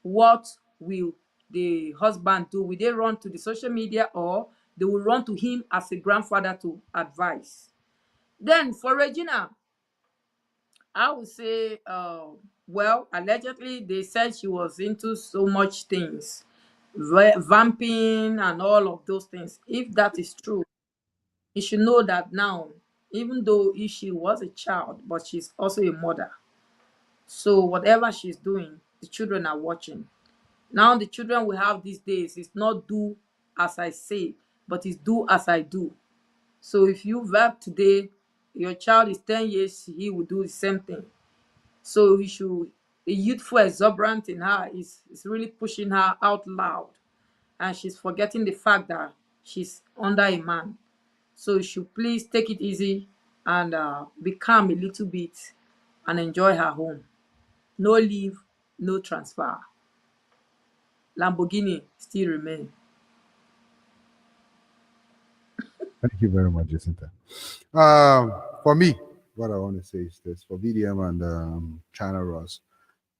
what will the husband do? Will they run to the social media, or they will run to him as a grandfather to advise? Then for Regina, I would say, well, allegedly they said she was into so much things, vamping and all of those things. If that is true, you should know that now, even though if she was a child, but she's also a mother. So whatever she's doing, the children are watching. Now the children we have these days is not do as I say, but it's do as I do. So if you verb today, your child is 10 years, he will do the same thing. So he should, a youthful exuberance in her is really pushing her out loud. And she's forgetting the fact that she's under a man. So you should please take it easy and be calm a little bit and enjoy her home. No leave, no transfer. Lamborghini still remain. Thank you very much, Jacinta. For me, what I want to say is this: for VDM and China Ross,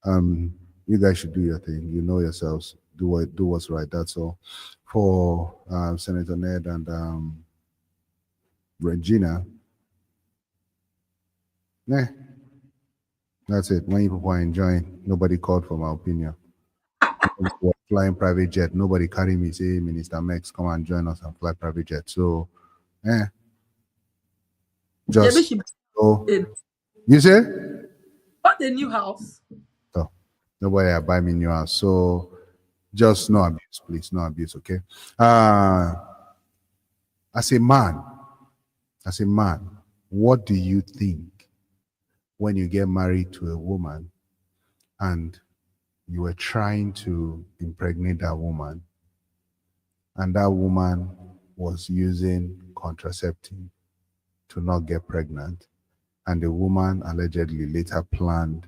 you guys should do your thing. You know yourselves. Do what's right. That's all. For Senator Ned and Regina, that's it. When people are enjoying, nobody called for my opinion. flying private jet. Nobody carry me, say, Minister Max, come and join us and fly private jet. So, just Maybe she so, you say? bought a new house. So, nobody will buy me new house. So, just no abuse, please, no abuse, okay? As a man, what do you think when you get married to a woman and you were trying to impregnate that woman and that woman was using contraceptive to not get pregnant, and the woman allegedly later planned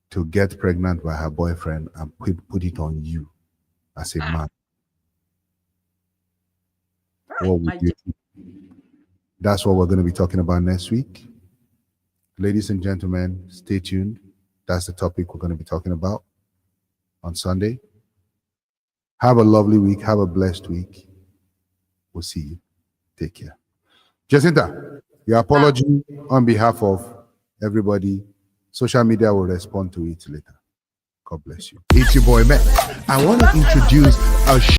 to get pregnant by her boyfriend and put it on you as a man? What would you do? That's what we're going to be talking about next week. Ladies and gentlemen, stay tuned. That's the topic we're going to be talking about on Sunday. Have a lovely week. Have a blessed week. We'll see you. Take care. Jacinta, your apology on behalf of everybody. Social media will respond to it later. God bless you. It's your boy, Matt. I want to introduce a